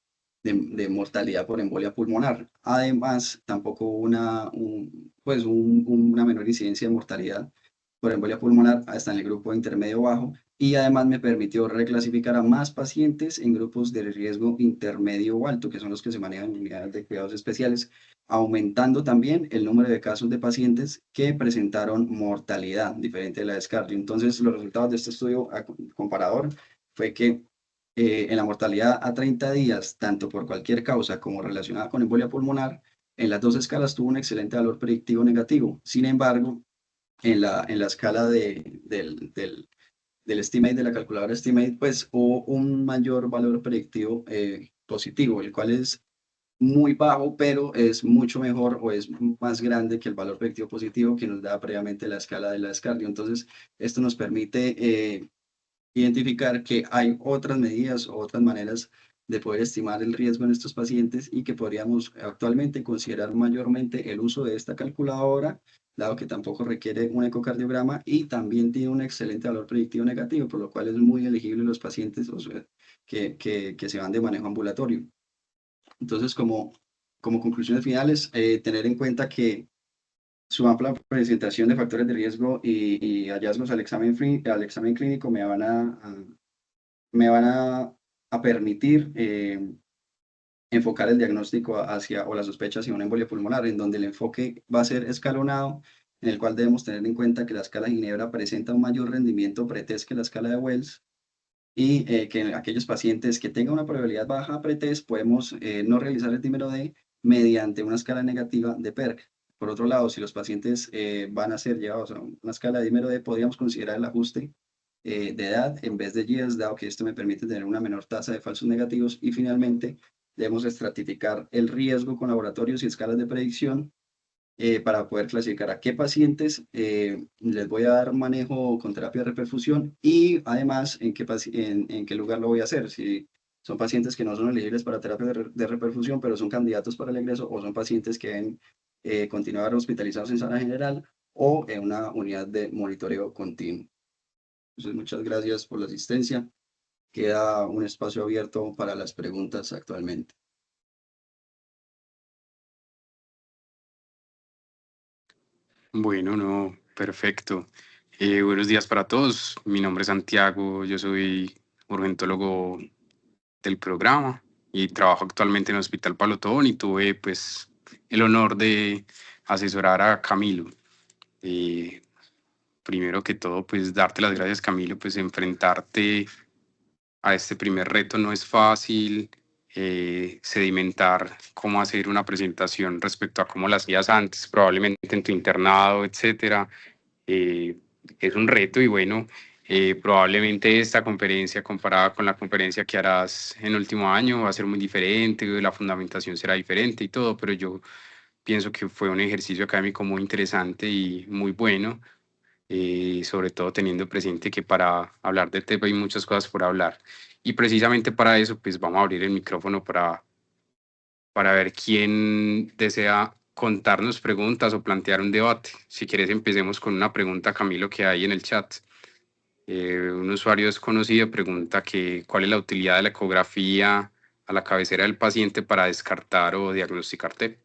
mortalidad por embolia pulmonar. Además, tampoco hubo una menor incidencia de mortalidad por embolia pulmonar hasta en el grupo intermedio bajo y además me permitió reclasificar a más pacientes en grupos de riesgo intermedio o alto, que son los que se manejan en unidades de cuidados especiales, aumentando también el número de casos de pacientes que presentaron mortalidad diferente de la descarga. Entonces, los resultados de este estudio comparador fue que en la mortalidad a 30 días, tanto por cualquier causa como relacionada con embolia pulmonar, en las dos escalas tuvo un excelente valor predictivo negativo. Sin embargo, en la escala del Estimate, de la calculadora Estimate, pues hubo un mayor valor predictivo positivo, el cual es muy bajo, pero es mucho mejor o es más grande que el valor predictivo positivo que nos da previamente la escala de la Descardio. Entonces, esto nos permite identificar que hay otras medidas o otras maneras de poder estimar el riesgo en estos pacientes y que podríamos actualmente considerar mayormente el uso de esta calculadora, dado que tampoco requiere un ecocardiograma y también tiene un excelente valor predictivo negativo, por lo cual es muy elegible los pacientes, o sea, que se van de manejo ambulatorio. Entonces, como conclusiones finales, tener en cuenta que su amplia presentación de factores de riesgo y hallazgos al examen clínico me van a permitir enfocar el diagnóstico hacia o la sospecha hacia una embolia pulmonar, en donde el enfoque va a ser escalonado, en el cual debemos tener en cuenta que la escala de Ginebra presenta un mayor rendimiento pretest que la escala de Wells y que en aquellos pacientes que tengan una probabilidad baja pretest podemos no realizar el dímero D mediante una escala negativa de PERC. Por otro lado, si los pacientes van a ser llevados a una escala de dímero D, podríamos considerar el ajuste de edad en vez de years, dado que esto me permite tener una menor tasa de falsos negativos. Y finalmente, debemos estratificar el riesgo con laboratorios y escalas de predicción para poder clasificar a qué pacientes les voy a dar manejo con terapia de reperfusión y además en qué lugar lo voy a hacer. Si son pacientes que no son elegibles para terapia de reperfusión, pero son candidatos para el ingreso, o son pacientes que deben continuar hospitalizados en sala general o en una unidad de monitoreo continuo. Entonces, muchas gracias por la asistencia. Queda un espacio abierto para las preguntas actualmente. Bueno, no, perfecto. Buenos días para todos. Mi nombre es Santiago, yo soy urgentólogo del programa y trabajo actualmente en el Hospital Palotón y tuve pues el honor de asesorar a Camilo. Primero que todo, pues darte las gracias, Camilo, pues enfrentarte a este primer reto no es fácil, sedimentar cómo hacer una presentación respecto a cómo la hacías antes, probablemente en tu internado, etcétera. Eh, es un reto y bueno, probablemente esta conferencia comparada con la conferencia que harás en el último año va a ser muy diferente, la fundamentación será diferente y todo, pero yo pienso que fue un ejercicio académico muy interesante y muy bueno, sobre todo teniendo presente que para hablar del tema hay muchas cosas por hablar. Y precisamente para eso, pues vamos a abrir el micrófono para ver quién desea contarnos preguntas o plantear un debate. Si quieres, empecemos con una pregunta, Camilo, que hay en el chat. Un usuario desconocido pregunta que cuál es la utilidad de la ecografía a la cabecera del paciente para descartar o diagnosticar TEP.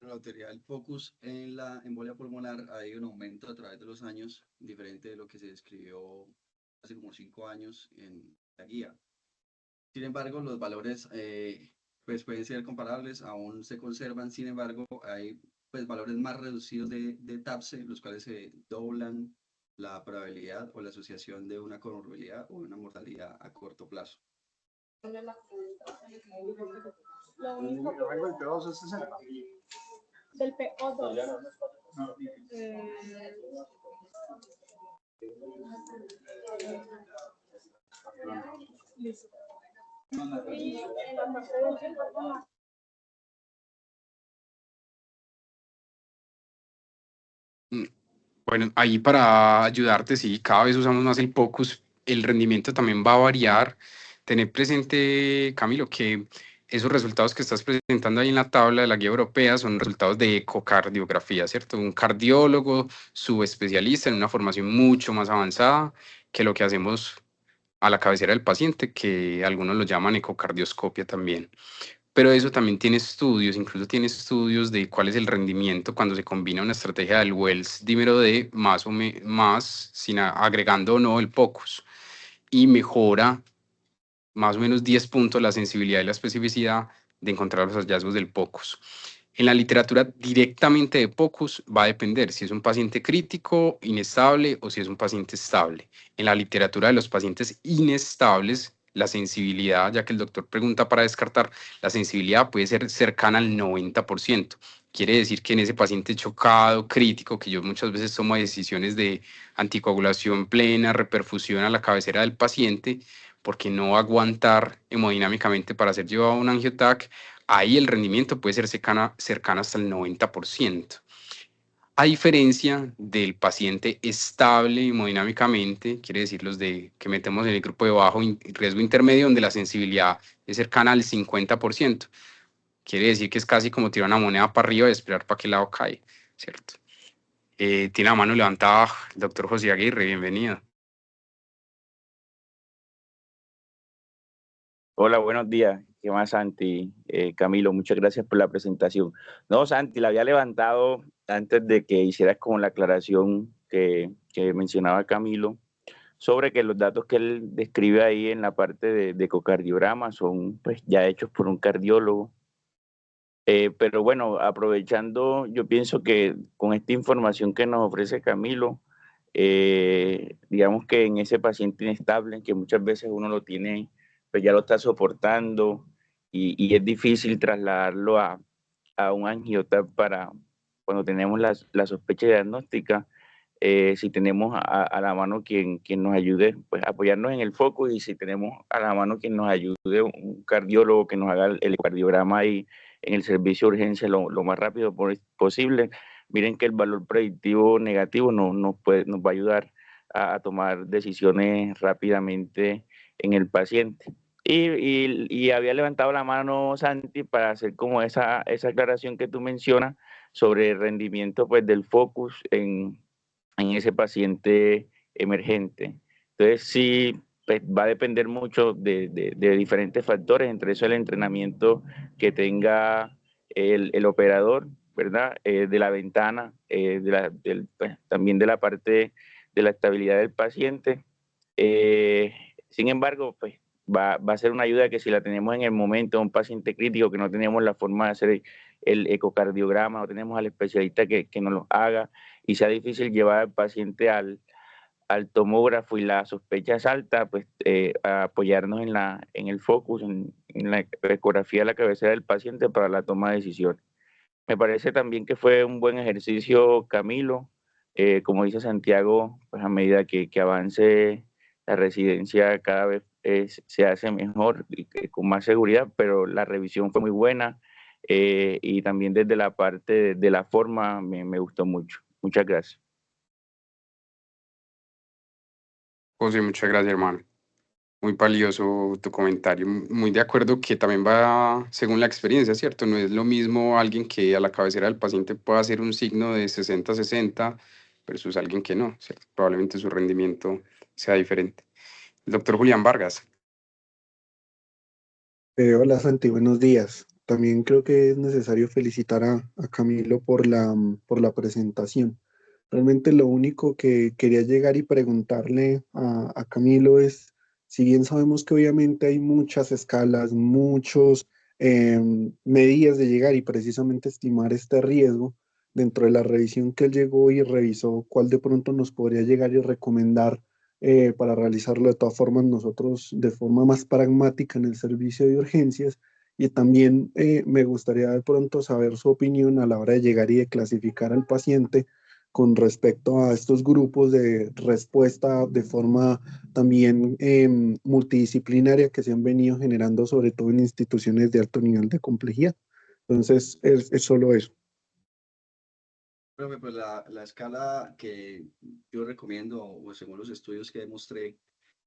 La utilidad del focus en la embolia pulmonar ha ido en aumento a través de los años, diferente de lo que se describió hace como 5 años en la guía. Sin embargo, los valores pues pueden ser comparables, aún se conservan. Sin embargo, hay pues valores más reducidos de TAPSE, los cuales se doblan la probabilidad o la asociación de una comorbilidad o una mortalidad a corto plazo. Del PO2. Listo. Y en la parte del tiempo, Bueno, ahí para ayudarte, sí, cada vez usamos más el POCUS, el rendimiento también va a variar. Tener presente, Camilo, que esos resultados que estás presentando ahí en la tabla de la guía europea son resultados de ecocardiografía, ¿cierto? Un cardiólogo subespecialista en una formación mucho más avanzada que lo que hacemos a la cabecera del paciente, que algunos lo llaman ecocardioscopia también. Pero eso también tiene estudios, incluso tiene estudios de cuál es el rendimiento cuando se combina una estrategia del Wells dímero D más sin agregando o no el POCUS, y mejora más o menos 10 puntos la sensibilidad y la especificidad de encontrar los hallazgos del POCUS. En la literatura directamente de POCUS va a depender si es un paciente crítico, inestable o si es un paciente estable. En la literatura de los pacientes inestables, la sensibilidad, ya que el doctor pregunta para descartar, la sensibilidad puede ser cercana al 90%. Quiere decir que en ese paciente chocado, crítico, que yo muchas veces tomo decisiones de anticoagulación plena, reperfusión a la cabecera del paciente, porque no va a aguantar hemodinámicamente para ser llevado a un angiotac, ahí el rendimiento puede ser cercano hasta el 90%. A diferencia del paciente estable hemodinámicamente, quiere decir los que metemos en el grupo de bajo riesgo intermedio, donde la sensibilidad es cercana al 50%. quiere decir que es casi como tirar una moneda para arriba y esperar para qué lado cae, ¿cierto? Tiene la mano levantada el doctor José Aguirre, bienvenido. Hola, buenos días. ¿Qué más, Santi? Camilo, muchas gracias por la presentación. No, Santi, la había levantado antes de que hicieras como la aclaración que mencionaba Camilo sobre que los datos que él describe ahí en la parte de ecocardiograma son pues ya hechos por un cardiólogo. Pero bueno, aprovechando, yo pienso que con esta información que nos ofrece Camilo, digamos que en ese paciente inestable, que muchas veces uno lo tiene, pues ya lo está soportando y es difícil trasladarlo a un angiotap para cuando tenemos la sospecha diagnóstica, si tenemos a la mano quien nos ayude, pues apoyarnos en el foco, y si tenemos a la mano quien nos ayude, un cardiólogo que nos haga el cardiograma ahí en el servicio de urgencia lo más rápido posible. Miren que el valor predictivo negativo nos va a ayudar a tomar decisiones rápidamente en el paciente. Y había levantado la mano Santi para hacer como esa aclaración que tú mencionas sobre el rendimiento pues, del focus en ese paciente emergente. Entonces, sí, pues, va a depender mucho de diferentes factores, entre eso el entrenamiento que tenga el operador, ¿verdad? De la ventana, pues, también de la parte de la estabilidad del paciente. Sin embargo, pues va a ser una ayuda que si la tenemos en el momento, un paciente crítico que no tenemos la forma de hacer el ecocardiograma, no tenemos al especialista que nos lo haga, y sea difícil llevar al paciente al tomógrafo y la sospecha es alta, pues a apoyarnos en el focus, en la ecografía de la cabecera del paciente para la toma de decisiones. Me parece también que fue un buen ejercicio, Camilo. Como dice Santiago, pues a medida que avance la residencia cada vez se hace mejor y con más seguridad, pero la revisión fue muy buena, y también desde la parte de la forma me gustó mucho. Muchas gracias. José, muchas gracias, hermano. Muy valioso tu comentario. Muy de acuerdo que también va según la experiencia, ¿cierto? No es lo mismo alguien que a la cabecera del paciente pueda hacer un signo de 60-60 versus alguien que no, ¿cierto? Probablemente su rendimiento sea diferente. El doctor Julián Vargas. Hola Santi, buenos días. También creo que es necesario felicitar a Camilo por la presentación. Realmente lo único que quería llegar y preguntarle a Camilo es, si bien sabemos que obviamente hay muchas escalas, muchos medidas de llegar y precisamente estimar este riesgo, dentro de la revisión que él llegó y revisó, ¿cuál de pronto nos podría llegar y recomendar para realizarlo de todas formas nosotros de forma más pragmática en el servicio de urgencias? Y también me gustaría de pronto saber su opinión a la hora de llegar y de clasificar al paciente con respecto a estos grupos de respuesta de forma también multidisciplinaria que se han venido generando sobre todo en instituciones de alto nivel de complejidad. Entonces, es solo eso. Profe, pues la escala que yo recomiendo, o según los estudios que demostré,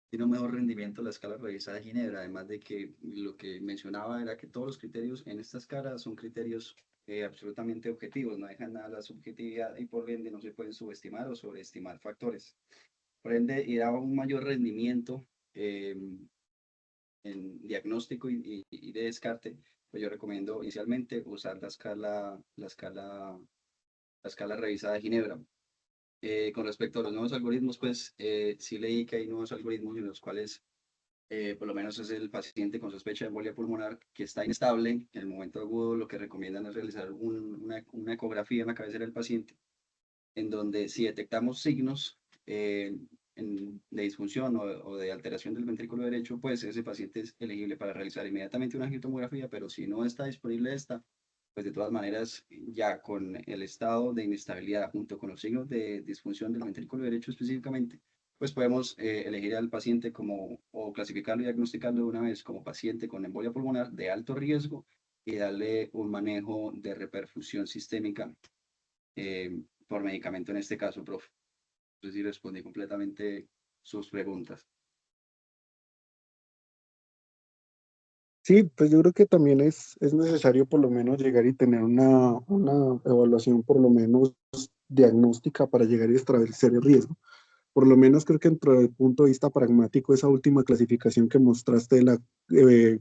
tiene un mejor rendimiento la escala revisada de Ginebra, además de que lo que mencionaba era que todos los criterios en esta escala son criterios absolutamente objetivos, no dejan nada a la subjetividad y por ende no se pueden subestimar o sobreestimar factores. Por ende, y daba un mayor rendimiento eh, en diagnóstico y de descarte, pues yo recomiendo inicialmente usar la escala revisada de Ginebra. Con respecto a los nuevos algoritmos, pues sí leí que hay nuevos algoritmos en los cuales por lo menos es el paciente con sospecha de embolia pulmonar que está inestable. En el momento agudo lo que recomiendan es realizar una ecografía en la cabecera del paciente, en donde si detectamos signos de disfunción o de alteración del ventrículo derecho, pues ese paciente es elegible para realizar inmediatamente una angiotomografía, pero si no está disponible esta, pues de todas maneras, ya con el estado de inestabilidad junto con los signos de disfunción del ventrículo derecho específicamente, pues podemos elegir al paciente como, o clasificarlo y diagnosticarlo de una vez como paciente con embolia pulmonar de alto riesgo y darle un manejo de reperfusión sistémica por medicamento en este caso, profe. No sé si respondí completamente sus preguntas. Sí, pues yo creo que también es necesario por lo menos llegar y tener una evaluación por lo menos diagnóstica para llegar y establecer el riesgo. Por lo menos creo que dentro del punto de vista pragmático, esa última clasificación que mostraste de la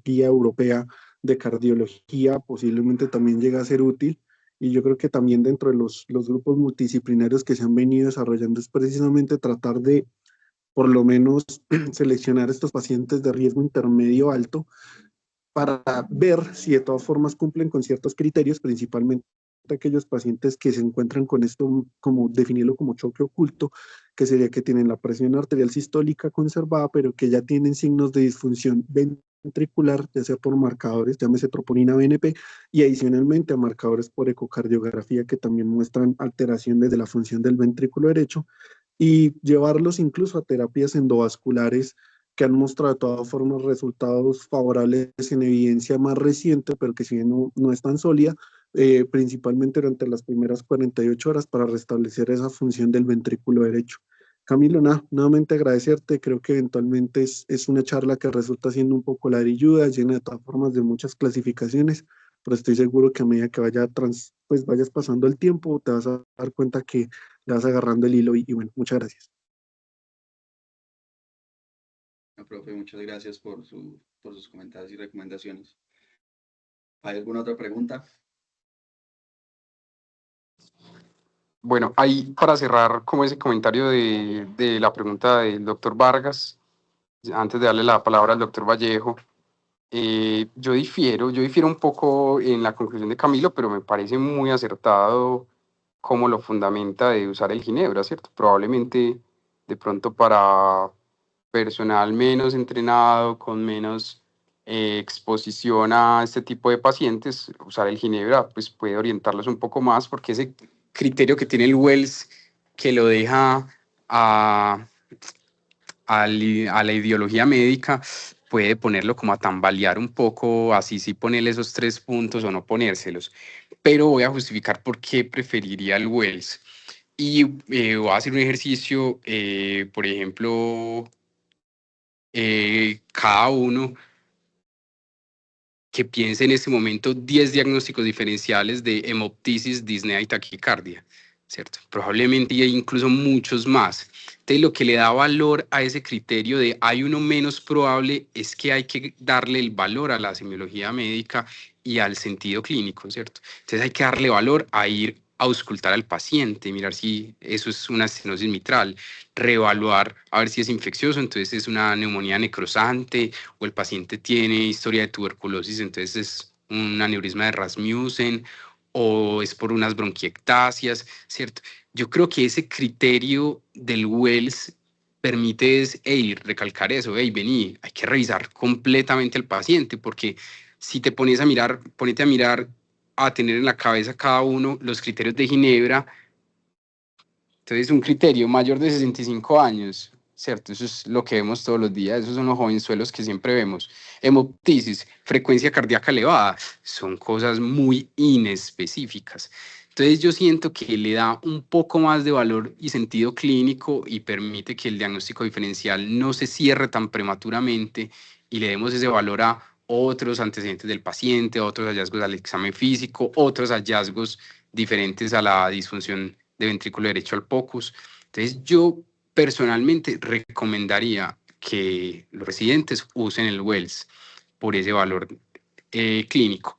guía europea de cardiología posiblemente también llega a ser útil. Y yo creo que también dentro de los grupos multidisciplinarios que se han venido desarrollando es precisamente tratar de por lo menos seleccionar estos pacientes de riesgo intermedio alto para ver si de todas formas cumplen con ciertos criterios, principalmente aquellos pacientes que se encuentran con esto, como definirlo como choque oculto, que sería que tienen la presión arterial sistólica conservada, pero que ya tienen signos de disfunción ventricular, ya sea por marcadores, llámese troponina BNP, y adicionalmente a marcadores por ecocardiografía que también muestran alteraciones de la función del ventrículo derecho, y llevarlos incluso a terapias endovasculares que han mostrado de todas formas resultados favorables en evidencia más reciente, pero que si bien no es tan sólida, principalmente durante las primeras 48 horas para restablecer esa función del ventrículo derecho. Camilo, nuevamente agradecerte, creo que eventualmente es una charla que resulta siendo un poco ladrilluda, llena de todas formas de muchas clasificaciones, pero estoy seguro que a medida que pues vayas pasando el tiempo, te vas a dar cuenta que le vas agarrando el hilo y bueno, muchas gracias. No, profe, muchas gracias por sus comentarios y recomendaciones. ¿Hay alguna otra pregunta? Bueno, ahí para cerrar como ese comentario de la pregunta del doctor Vargas, antes de darle la palabra al doctor Vallejo, yo difiero un poco en la conclusión de Camilo, pero me parece muy acertado cómo lo fundamenta de usar el ginebra, ¿cierto? Probablemente de pronto para personal menos entrenado, con menos exposición a este tipo de pacientes, usar el ginebra pues puede orientarlos un poco más porque ese criterio que tiene el Wells que lo deja a la ideología médica puede ponerlo como a tambalear un poco, así sí ponerle esos 3 puntos o no ponérselos. Pero voy a justificar por qué preferiría el Wells. Y voy a hacer un ejercicio, por ejemplo, cada uno que piense en este momento 10 diagnósticos diferenciales de hemoptisis, disnea y taquicardia, ¿cierto? Probablemente hay incluso muchos más. Entonces, lo que le da valor a ese criterio de hay uno menos probable es que hay que darle el valor a la semiología médica y al sentido clínico, ¿cierto? Entonces, hay que darle valor a ir a auscultar al paciente, mirar si eso es una estenosis mitral, reevaluar a ver si es infeccioso, entonces es una neumonía necrosante, o el paciente tiene historia de tuberculosis, entonces es un aneurisma de Rasmussen, o es por unas bronquiectasias, ¿cierto? Yo creo que ese criterio del Wells permite recalcar eso, vení, hay que revisar completamente al paciente, porque si te pones a mirar, ponete a mirar, a tener en la cabeza cada uno los criterios de Ginebra. Entonces, un criterio mayor de 65 años, ¿cierto? Eso es lo que vemos todos los días, esos son los jovenzuelos que siempre vemos. Hemoptisis, frecuencia cardíaca elevada, son cosas muy inespecíficas. Entonces, yo siento que le da un poco más de valor y sentido clínico y permite que el diagnóstico diferencial no se cierre tan prematuramente y le demos ese valor a otros antecedentes del paciente, otros hallazgos al examen físico, otros hallazgos diferentes a la disfunción de ventrículo derecho al POCUS. Entonces, yo personalmente recomendaría que los residentes usen el Wells por ese valor clínico.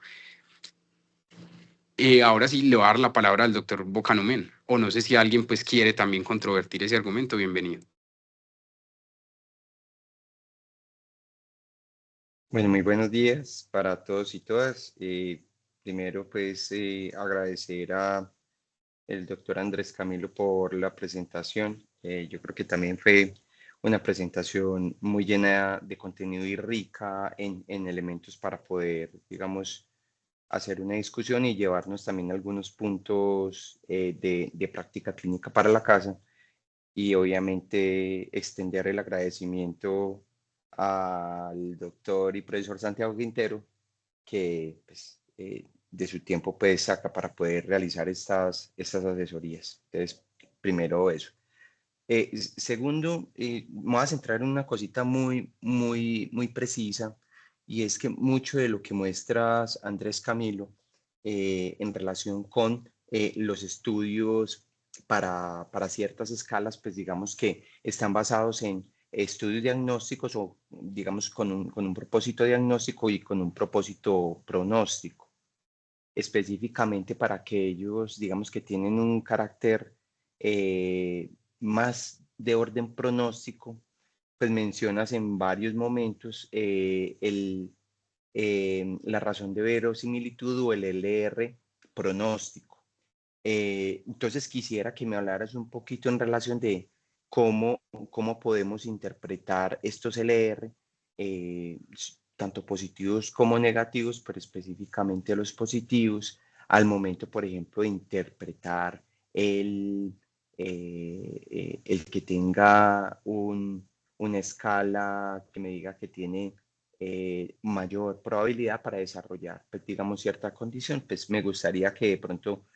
Ahora sí le voy a dar la palabra al doctor Bocanumen, o no sé si alguien pues quiere también controvertir ese argumento, bienvenido. Bueno, muy buenos días para todos y todas. Primero, pues, agradecer a el doctor Andrés Camilo por la presentación. Yo creo que también fue una presentación muy llena de contenido y rica en elementos para poder, digamos, hacer una discusión y llevarnos también algunos puntos de práctica clínica para la casa y obviamente extender el agradecimiento al doctor y profesor Santiago Quintero, que pues, de su tiempo pues saca para poder realizar estas asesorías. Entonces, primero eso. Segundo, me voy a centrar en una cosita muy precisa, y es que mucho de lo que muestras, Andrés Camilo, en relación con los estudios para ciertas escalas, pues digamos que están basados en estudios diagnósticos o digamos con un propósito diagnóstico y con un propósito pronóstico, específicamente para aquellos, digamos, que tienen un carácter más de orden pronóstico, pues mencionas en varios momentos la razón de verosimilitud o el LR pronóstico. Entonces quisiera que me hablaras un poquito en relación de cómo podemos interpretar estos LR, tanto positivos como negativos, pero específicamente los positivos, al momento, por ejemplo, de interpretar el que tenga una escala que me diga que tiene mayor probabilidad para desarrollar, pues, digamos, cierta condición. Pues me gustaría que de pronto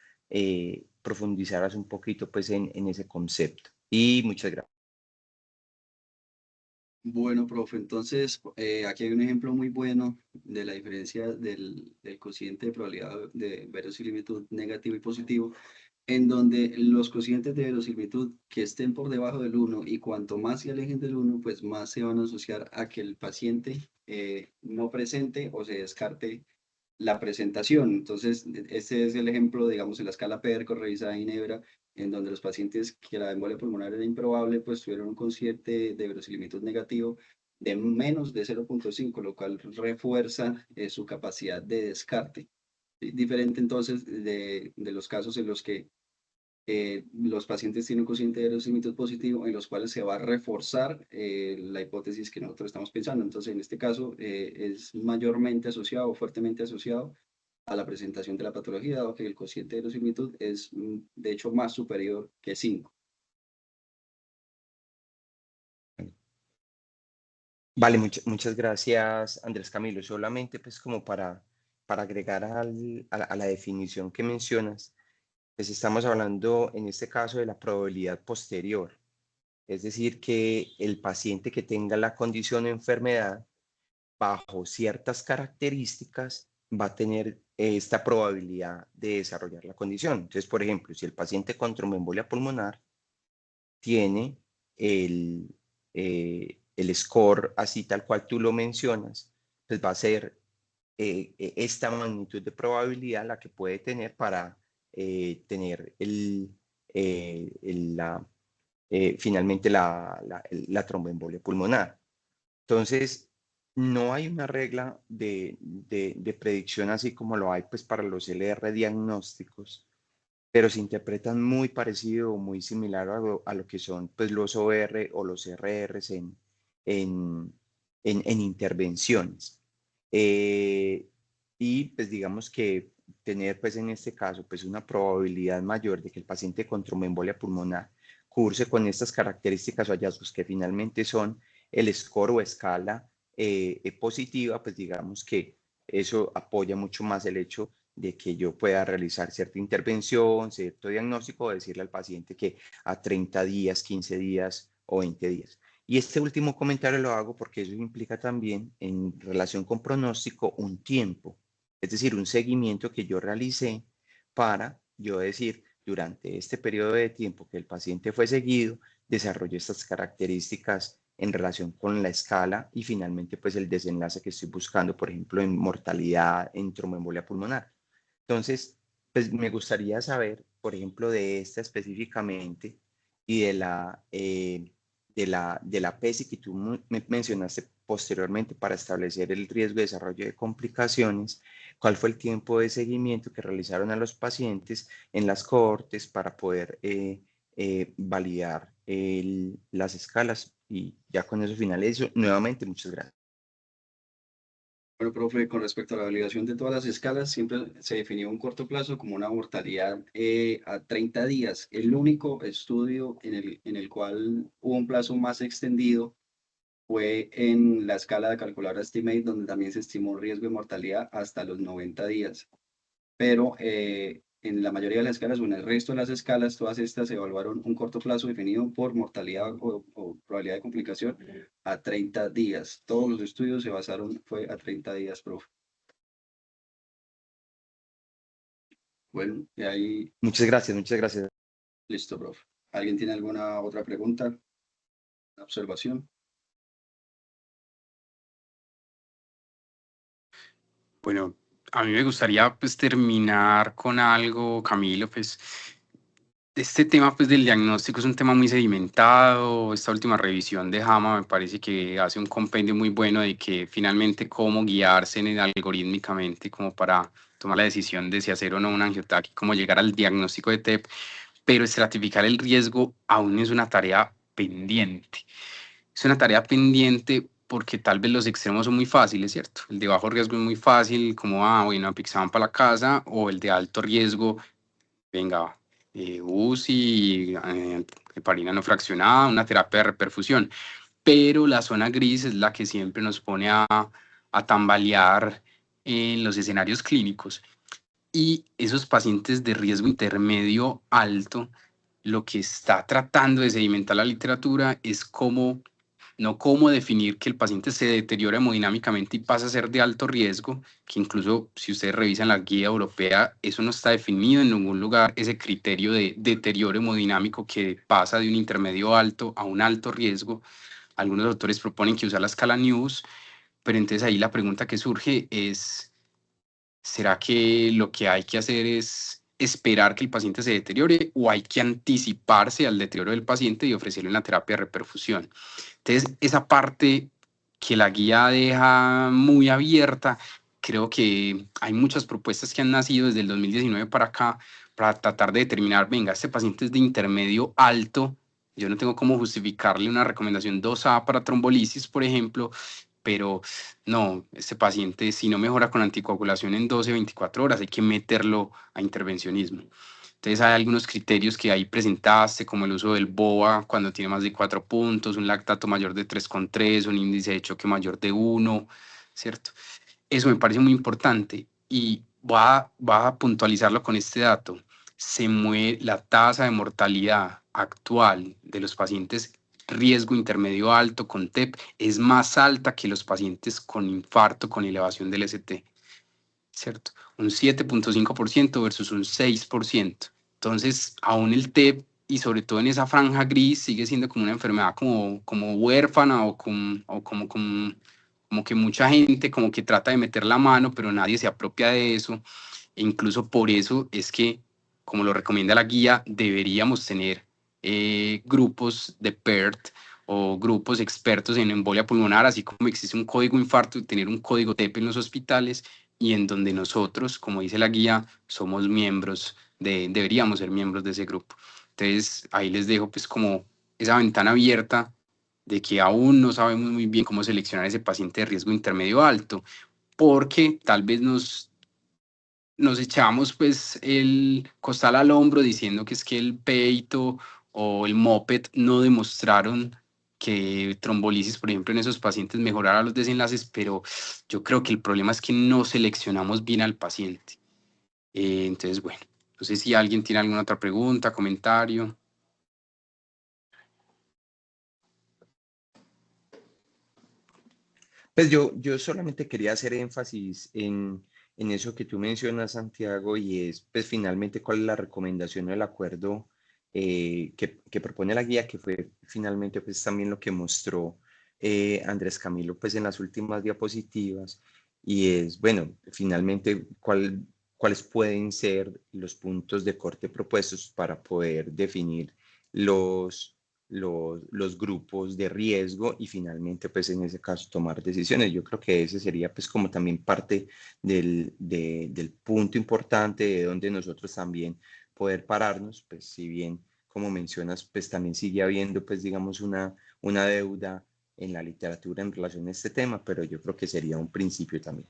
profundizaras un poquito pues en ese concepto. Y muchas gracias. Bueno, profe, entonces aquí hay un ejemplo muy bueno de la diferencia del cociente de probabilidad de verosimilitud negativo y positivo, en donde los cocientes de verosimilitud que estén por debajo del 1 y cuanto más se alejen del 1, pues más se van a asociar a que el paciente no presente o se descarte la presentación. Entonces, este es el ejemplo, digamos, en la escala PERCO revisada en Ginebra, en donde los pacientes que la embolia pulmonar era improbable, pues tuvieron un cociente de verosimilitud negativo de menos de 0.5, lo cual refuerza su capacidad de descarte. Diferente entonces de los casos en los que los pacientes tienen un cociente de verosimilitud positivo, en los cuales se va a reforzar la hipótesis que nosotros estamos pensando. Entonces, en este caso, es mayormente asociado, fuertemente asociado a la presentación de la patología, dado que el cociente de verosimilitud es, de hecho, más superior que 5. Vale, muchas gracias, Andrés Camilo. Solamente pues como para agregar a la definición que mencionas, pues estamos hablando en este caso de la probabilidad posterior. Es decir, que el paciente que tenga la condición o enfermedad bajo ciertas características va a tener esta probabilidad de desarrollar la condición. Entonces, por ejemplo, si el paciente con tromboembolia pulmonar tiene el score así tal cual tú lo mencionas, pues va a ser esta magnitud de probabilidad la que puede tener para tener finalmente la tromboembolia pulmonar. Entonces, no hay una regla de predicción así como lo hay pues para los LR diagnósticos, pero se interpretan muy parecido o muy similar a lo que son pues los OR o los RRs en, en intervenciones. Y pues digamos que tener pues en este caso pues una probabilidad mayor de que el paciente con tromboembolia pulmonar curse con estas características o hallazgos que finalmente son el score o escala positiva, pues digamos que eso apoya mucho más el hecho de que yo pueda realizar cierta intervención, cierto diagnóstico, o decirle al paciente que a 30 días, 15 días o 20 días. Y este último comentario lo hago porque eso implica también en relación con pronóstico un tiempo, es decir, un seguimiento que yo realicé para yo decir durante este periodo de tiempo que el paciente fue seguido, desarrolló estas características en relación con la escala y finalmente pues el desenlace que estoy buscando, por ejemplo, en mortalidad en tromboembolia pulmonar. Entonces, pues me gustaría saber, por ejemplo, de esta específicamente y de la PESI que tú me mencionaste posteriormente para establecer el riesgo de desarrollo de complicaciones, cuál fue el tiempo de seguimiento que realizaron a los pacientes en las cohortes para poder validar las escalas. Y ya con eso finalizo. Nuevamente, muchas gracias. Bueno, profe, con respecto a la validación de todas las escalas, siempre se definió un corto plazo como una mortalidad a 30 días. El único estudio en el cual hubo un plazo más extendido fue en la escala de calculadora Estimate, donde también se estimó un riesgo de mortalidad hasta los 90 días. Pero en la mayoría de las escalas o en el resto de las escalas, todas estas evaluaron un corto plazo definido por mortalidad o probabilidad de complicación a 30 días. Todos los estudios se basaron, fue a 30 días, profe. Bueno, y ahí, Muchas gracias, muchas gracias. listo, profe. ¿Alguien tiene alguna otra pregunta? ¿Observación? Bueno, a mí me gustaría pues terminar con algo, Camilo, pues este tema pues del diagnóstico es un tema muy sedimentado. Esta última revisión de JAMA me parece que hace un compendio muy bueno de que finalmente cómo guiarse en el algorítmicamente como para tomar la decisión de si hacer o no un angiotac y cómo llegar al diagnóstico de TEP, pero estratificar el riesgo aún es una tarea pendiente. Es una tarea pendiente porque tal vez los extremos son muy fáciles, ¿cierto? El de bajo riesgo es muy fácil, como, bueno, apixaban para la casa, o el de alto riesgo, venga, UCI, heparina no fraccionada, una terapia de reperfusión. Pero la zona gris es la que siempre nos pone a tambalear en los escenarios clínicos. Y esos pacientes de riesgo intermedio alto, lo que está tratando de sedimentar la literatura es cómo, no cómo definir que el paciente se deteriora hemodinámicamente y pasa a ser de alto riesgo, que incluso si ustedes revisan la guía europea, eso no está definido en ningún lugar, ese criterio de deterioro hemodinámico que pasa de un intermedio alto a un alto riesgo. Algunos autores proponen que usar la escala News, pero entonces ahí la pregunta que surge es, ¿será que lo que hay que hacer es esperar que el paciente se deteriore o hay que anticiparse al deterioro del paciente y ofrecerle una terapia de reperfusión? Entonces, esa parte que la guía deja muy abierta, creo que hay muchas propuestas que han nacido desde el 2019 para acá para tratar de determinar, venga, este paciente es de intermedio alto, yo no tengo cómo justificarle una recomendación 2A para trombolisis, por ejemplo, pero no, este paciente si no mejora con anticoagulación en 12, 24 horas, hay que meterlo a intervencionismo. Entonces hay algunos criterios que ahí presentaste, como el uso del BOA cuando tiene más de 4 puntos, un lactato mayor de 3,3, un índice de choque mayor de 1, ¿cierto? Eso me parece muy importante y va a puntualizarlo con este dato. La tasa de mortalidad actual de los pacientes riesgo intermedio alto con TEP es más alta que los pacientes con infarto con elevación del ST, ¿cierto? Un 7,5% versus un 6%. Entonces, aún el TEP y sobre todo en esa franja gris sigue siendo como una enfermedad como huérfana o como que mucha gente como que trata de meter la mano, pero nadie se apropia de eso. E incluso por eso es que, como lo recomienda la guía, deberíamos tener grupos de PERT o grupos expertos en embolia pulmonar, así como existe un código infarto, tener un código TEP en los hospitales y en donde nosotros, como dice la guía, somos miembros deberíamos ser miembros de ese grupo. Entonces, ahí les dejo pues como esa ventana abierta de que aún no sabemos muy bien cómo seleccionar ese paciente de riesgo intermedio alto, porque tal vez nos echamos pues el costal al hombro diciendo que es que el peito o el moped no demostraron que trombolisis, por ejemplo, en esos pacientes mejorara los desenlaces, pero yo creo que el problema es que no seleccionamos bien al paciente. Entonces, bueno, no sé si alguien tiene alguna otra pregunta, comentario. Pues yo solamente quería hacer énfasis en eso que tú mencionas, Santiago, y es pues finalmente cuál es la recomendación del acuerdo que propone la guía, que fue finalmente pues también lo que mostró Andrés Camilo pues en las últimas diapositivas, y es, bueno, finalmente cuáles pueden ser los puntos de corte propuestos para poder definir los grupos de riesgo y finalmente, pues en ese caso, tomar decisiones. Yo creo que ese sería pues como también parte del punto importante de donde nosotros también poder pararnos, pues si bien, como mencionas, pues también sigue habiendo pues digamos una deuda en la literatura en relación a este tema, pero yo creo que sería un principio también.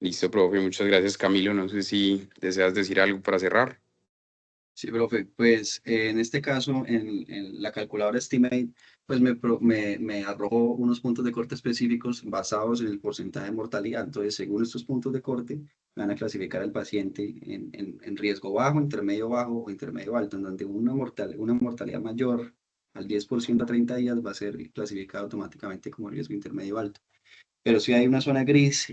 Listo, profe, muchas gracias, Camilo. No sé si deseas decir algo para cerrar. Sí, profe, pues en este caso, en la calculadora Estimate, pues me arrojó unos puntos de corte específicos basados en el porcentaje de mortalidad. Entonces, según estos puntos de corte, me van a clasificar al paciente en riesgo bajo, intermedio bajo o intermedio alto, en donde una mortalidad mayor al 10% a 30 días va a ser clasificado automáticamente como riesgo intermedio alto. Pero sí hay una zona gris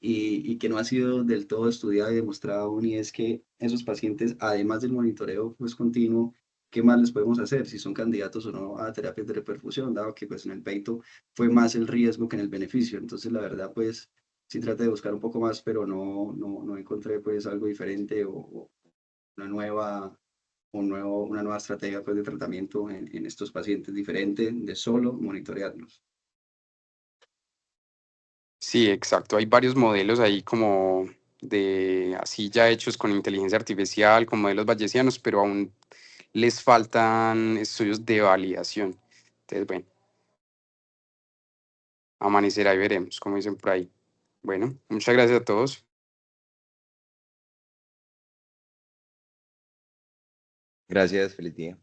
y que no ha sido del todo estudiada y demostrada aún, y es que esos pacientes, además del monitoreo pues continuo, ¿qué más les podemos hacer? Si son candidatos o no a terapias de reperfusión, dado que pues en el peito fue más el riesgo que en el beneficio. Entonces la verdad pues sí traté de buscar un poco más, pero no encontré pues algo diferente o una nueva... una nueva estrategia pues, de tratamiento en estos pacientes diferente de solo monitorearlos. Sí, exacto. Hay varios modelos ahí como de así ya hechos con inteligencia artificial, con modelos bayesianos, pero aún les faltan estudios de validación. Entonces, bueno, amanecerá y veremos, como dicen por ahí. Bueno, muchas gracias a todos. Gracias, feliz día.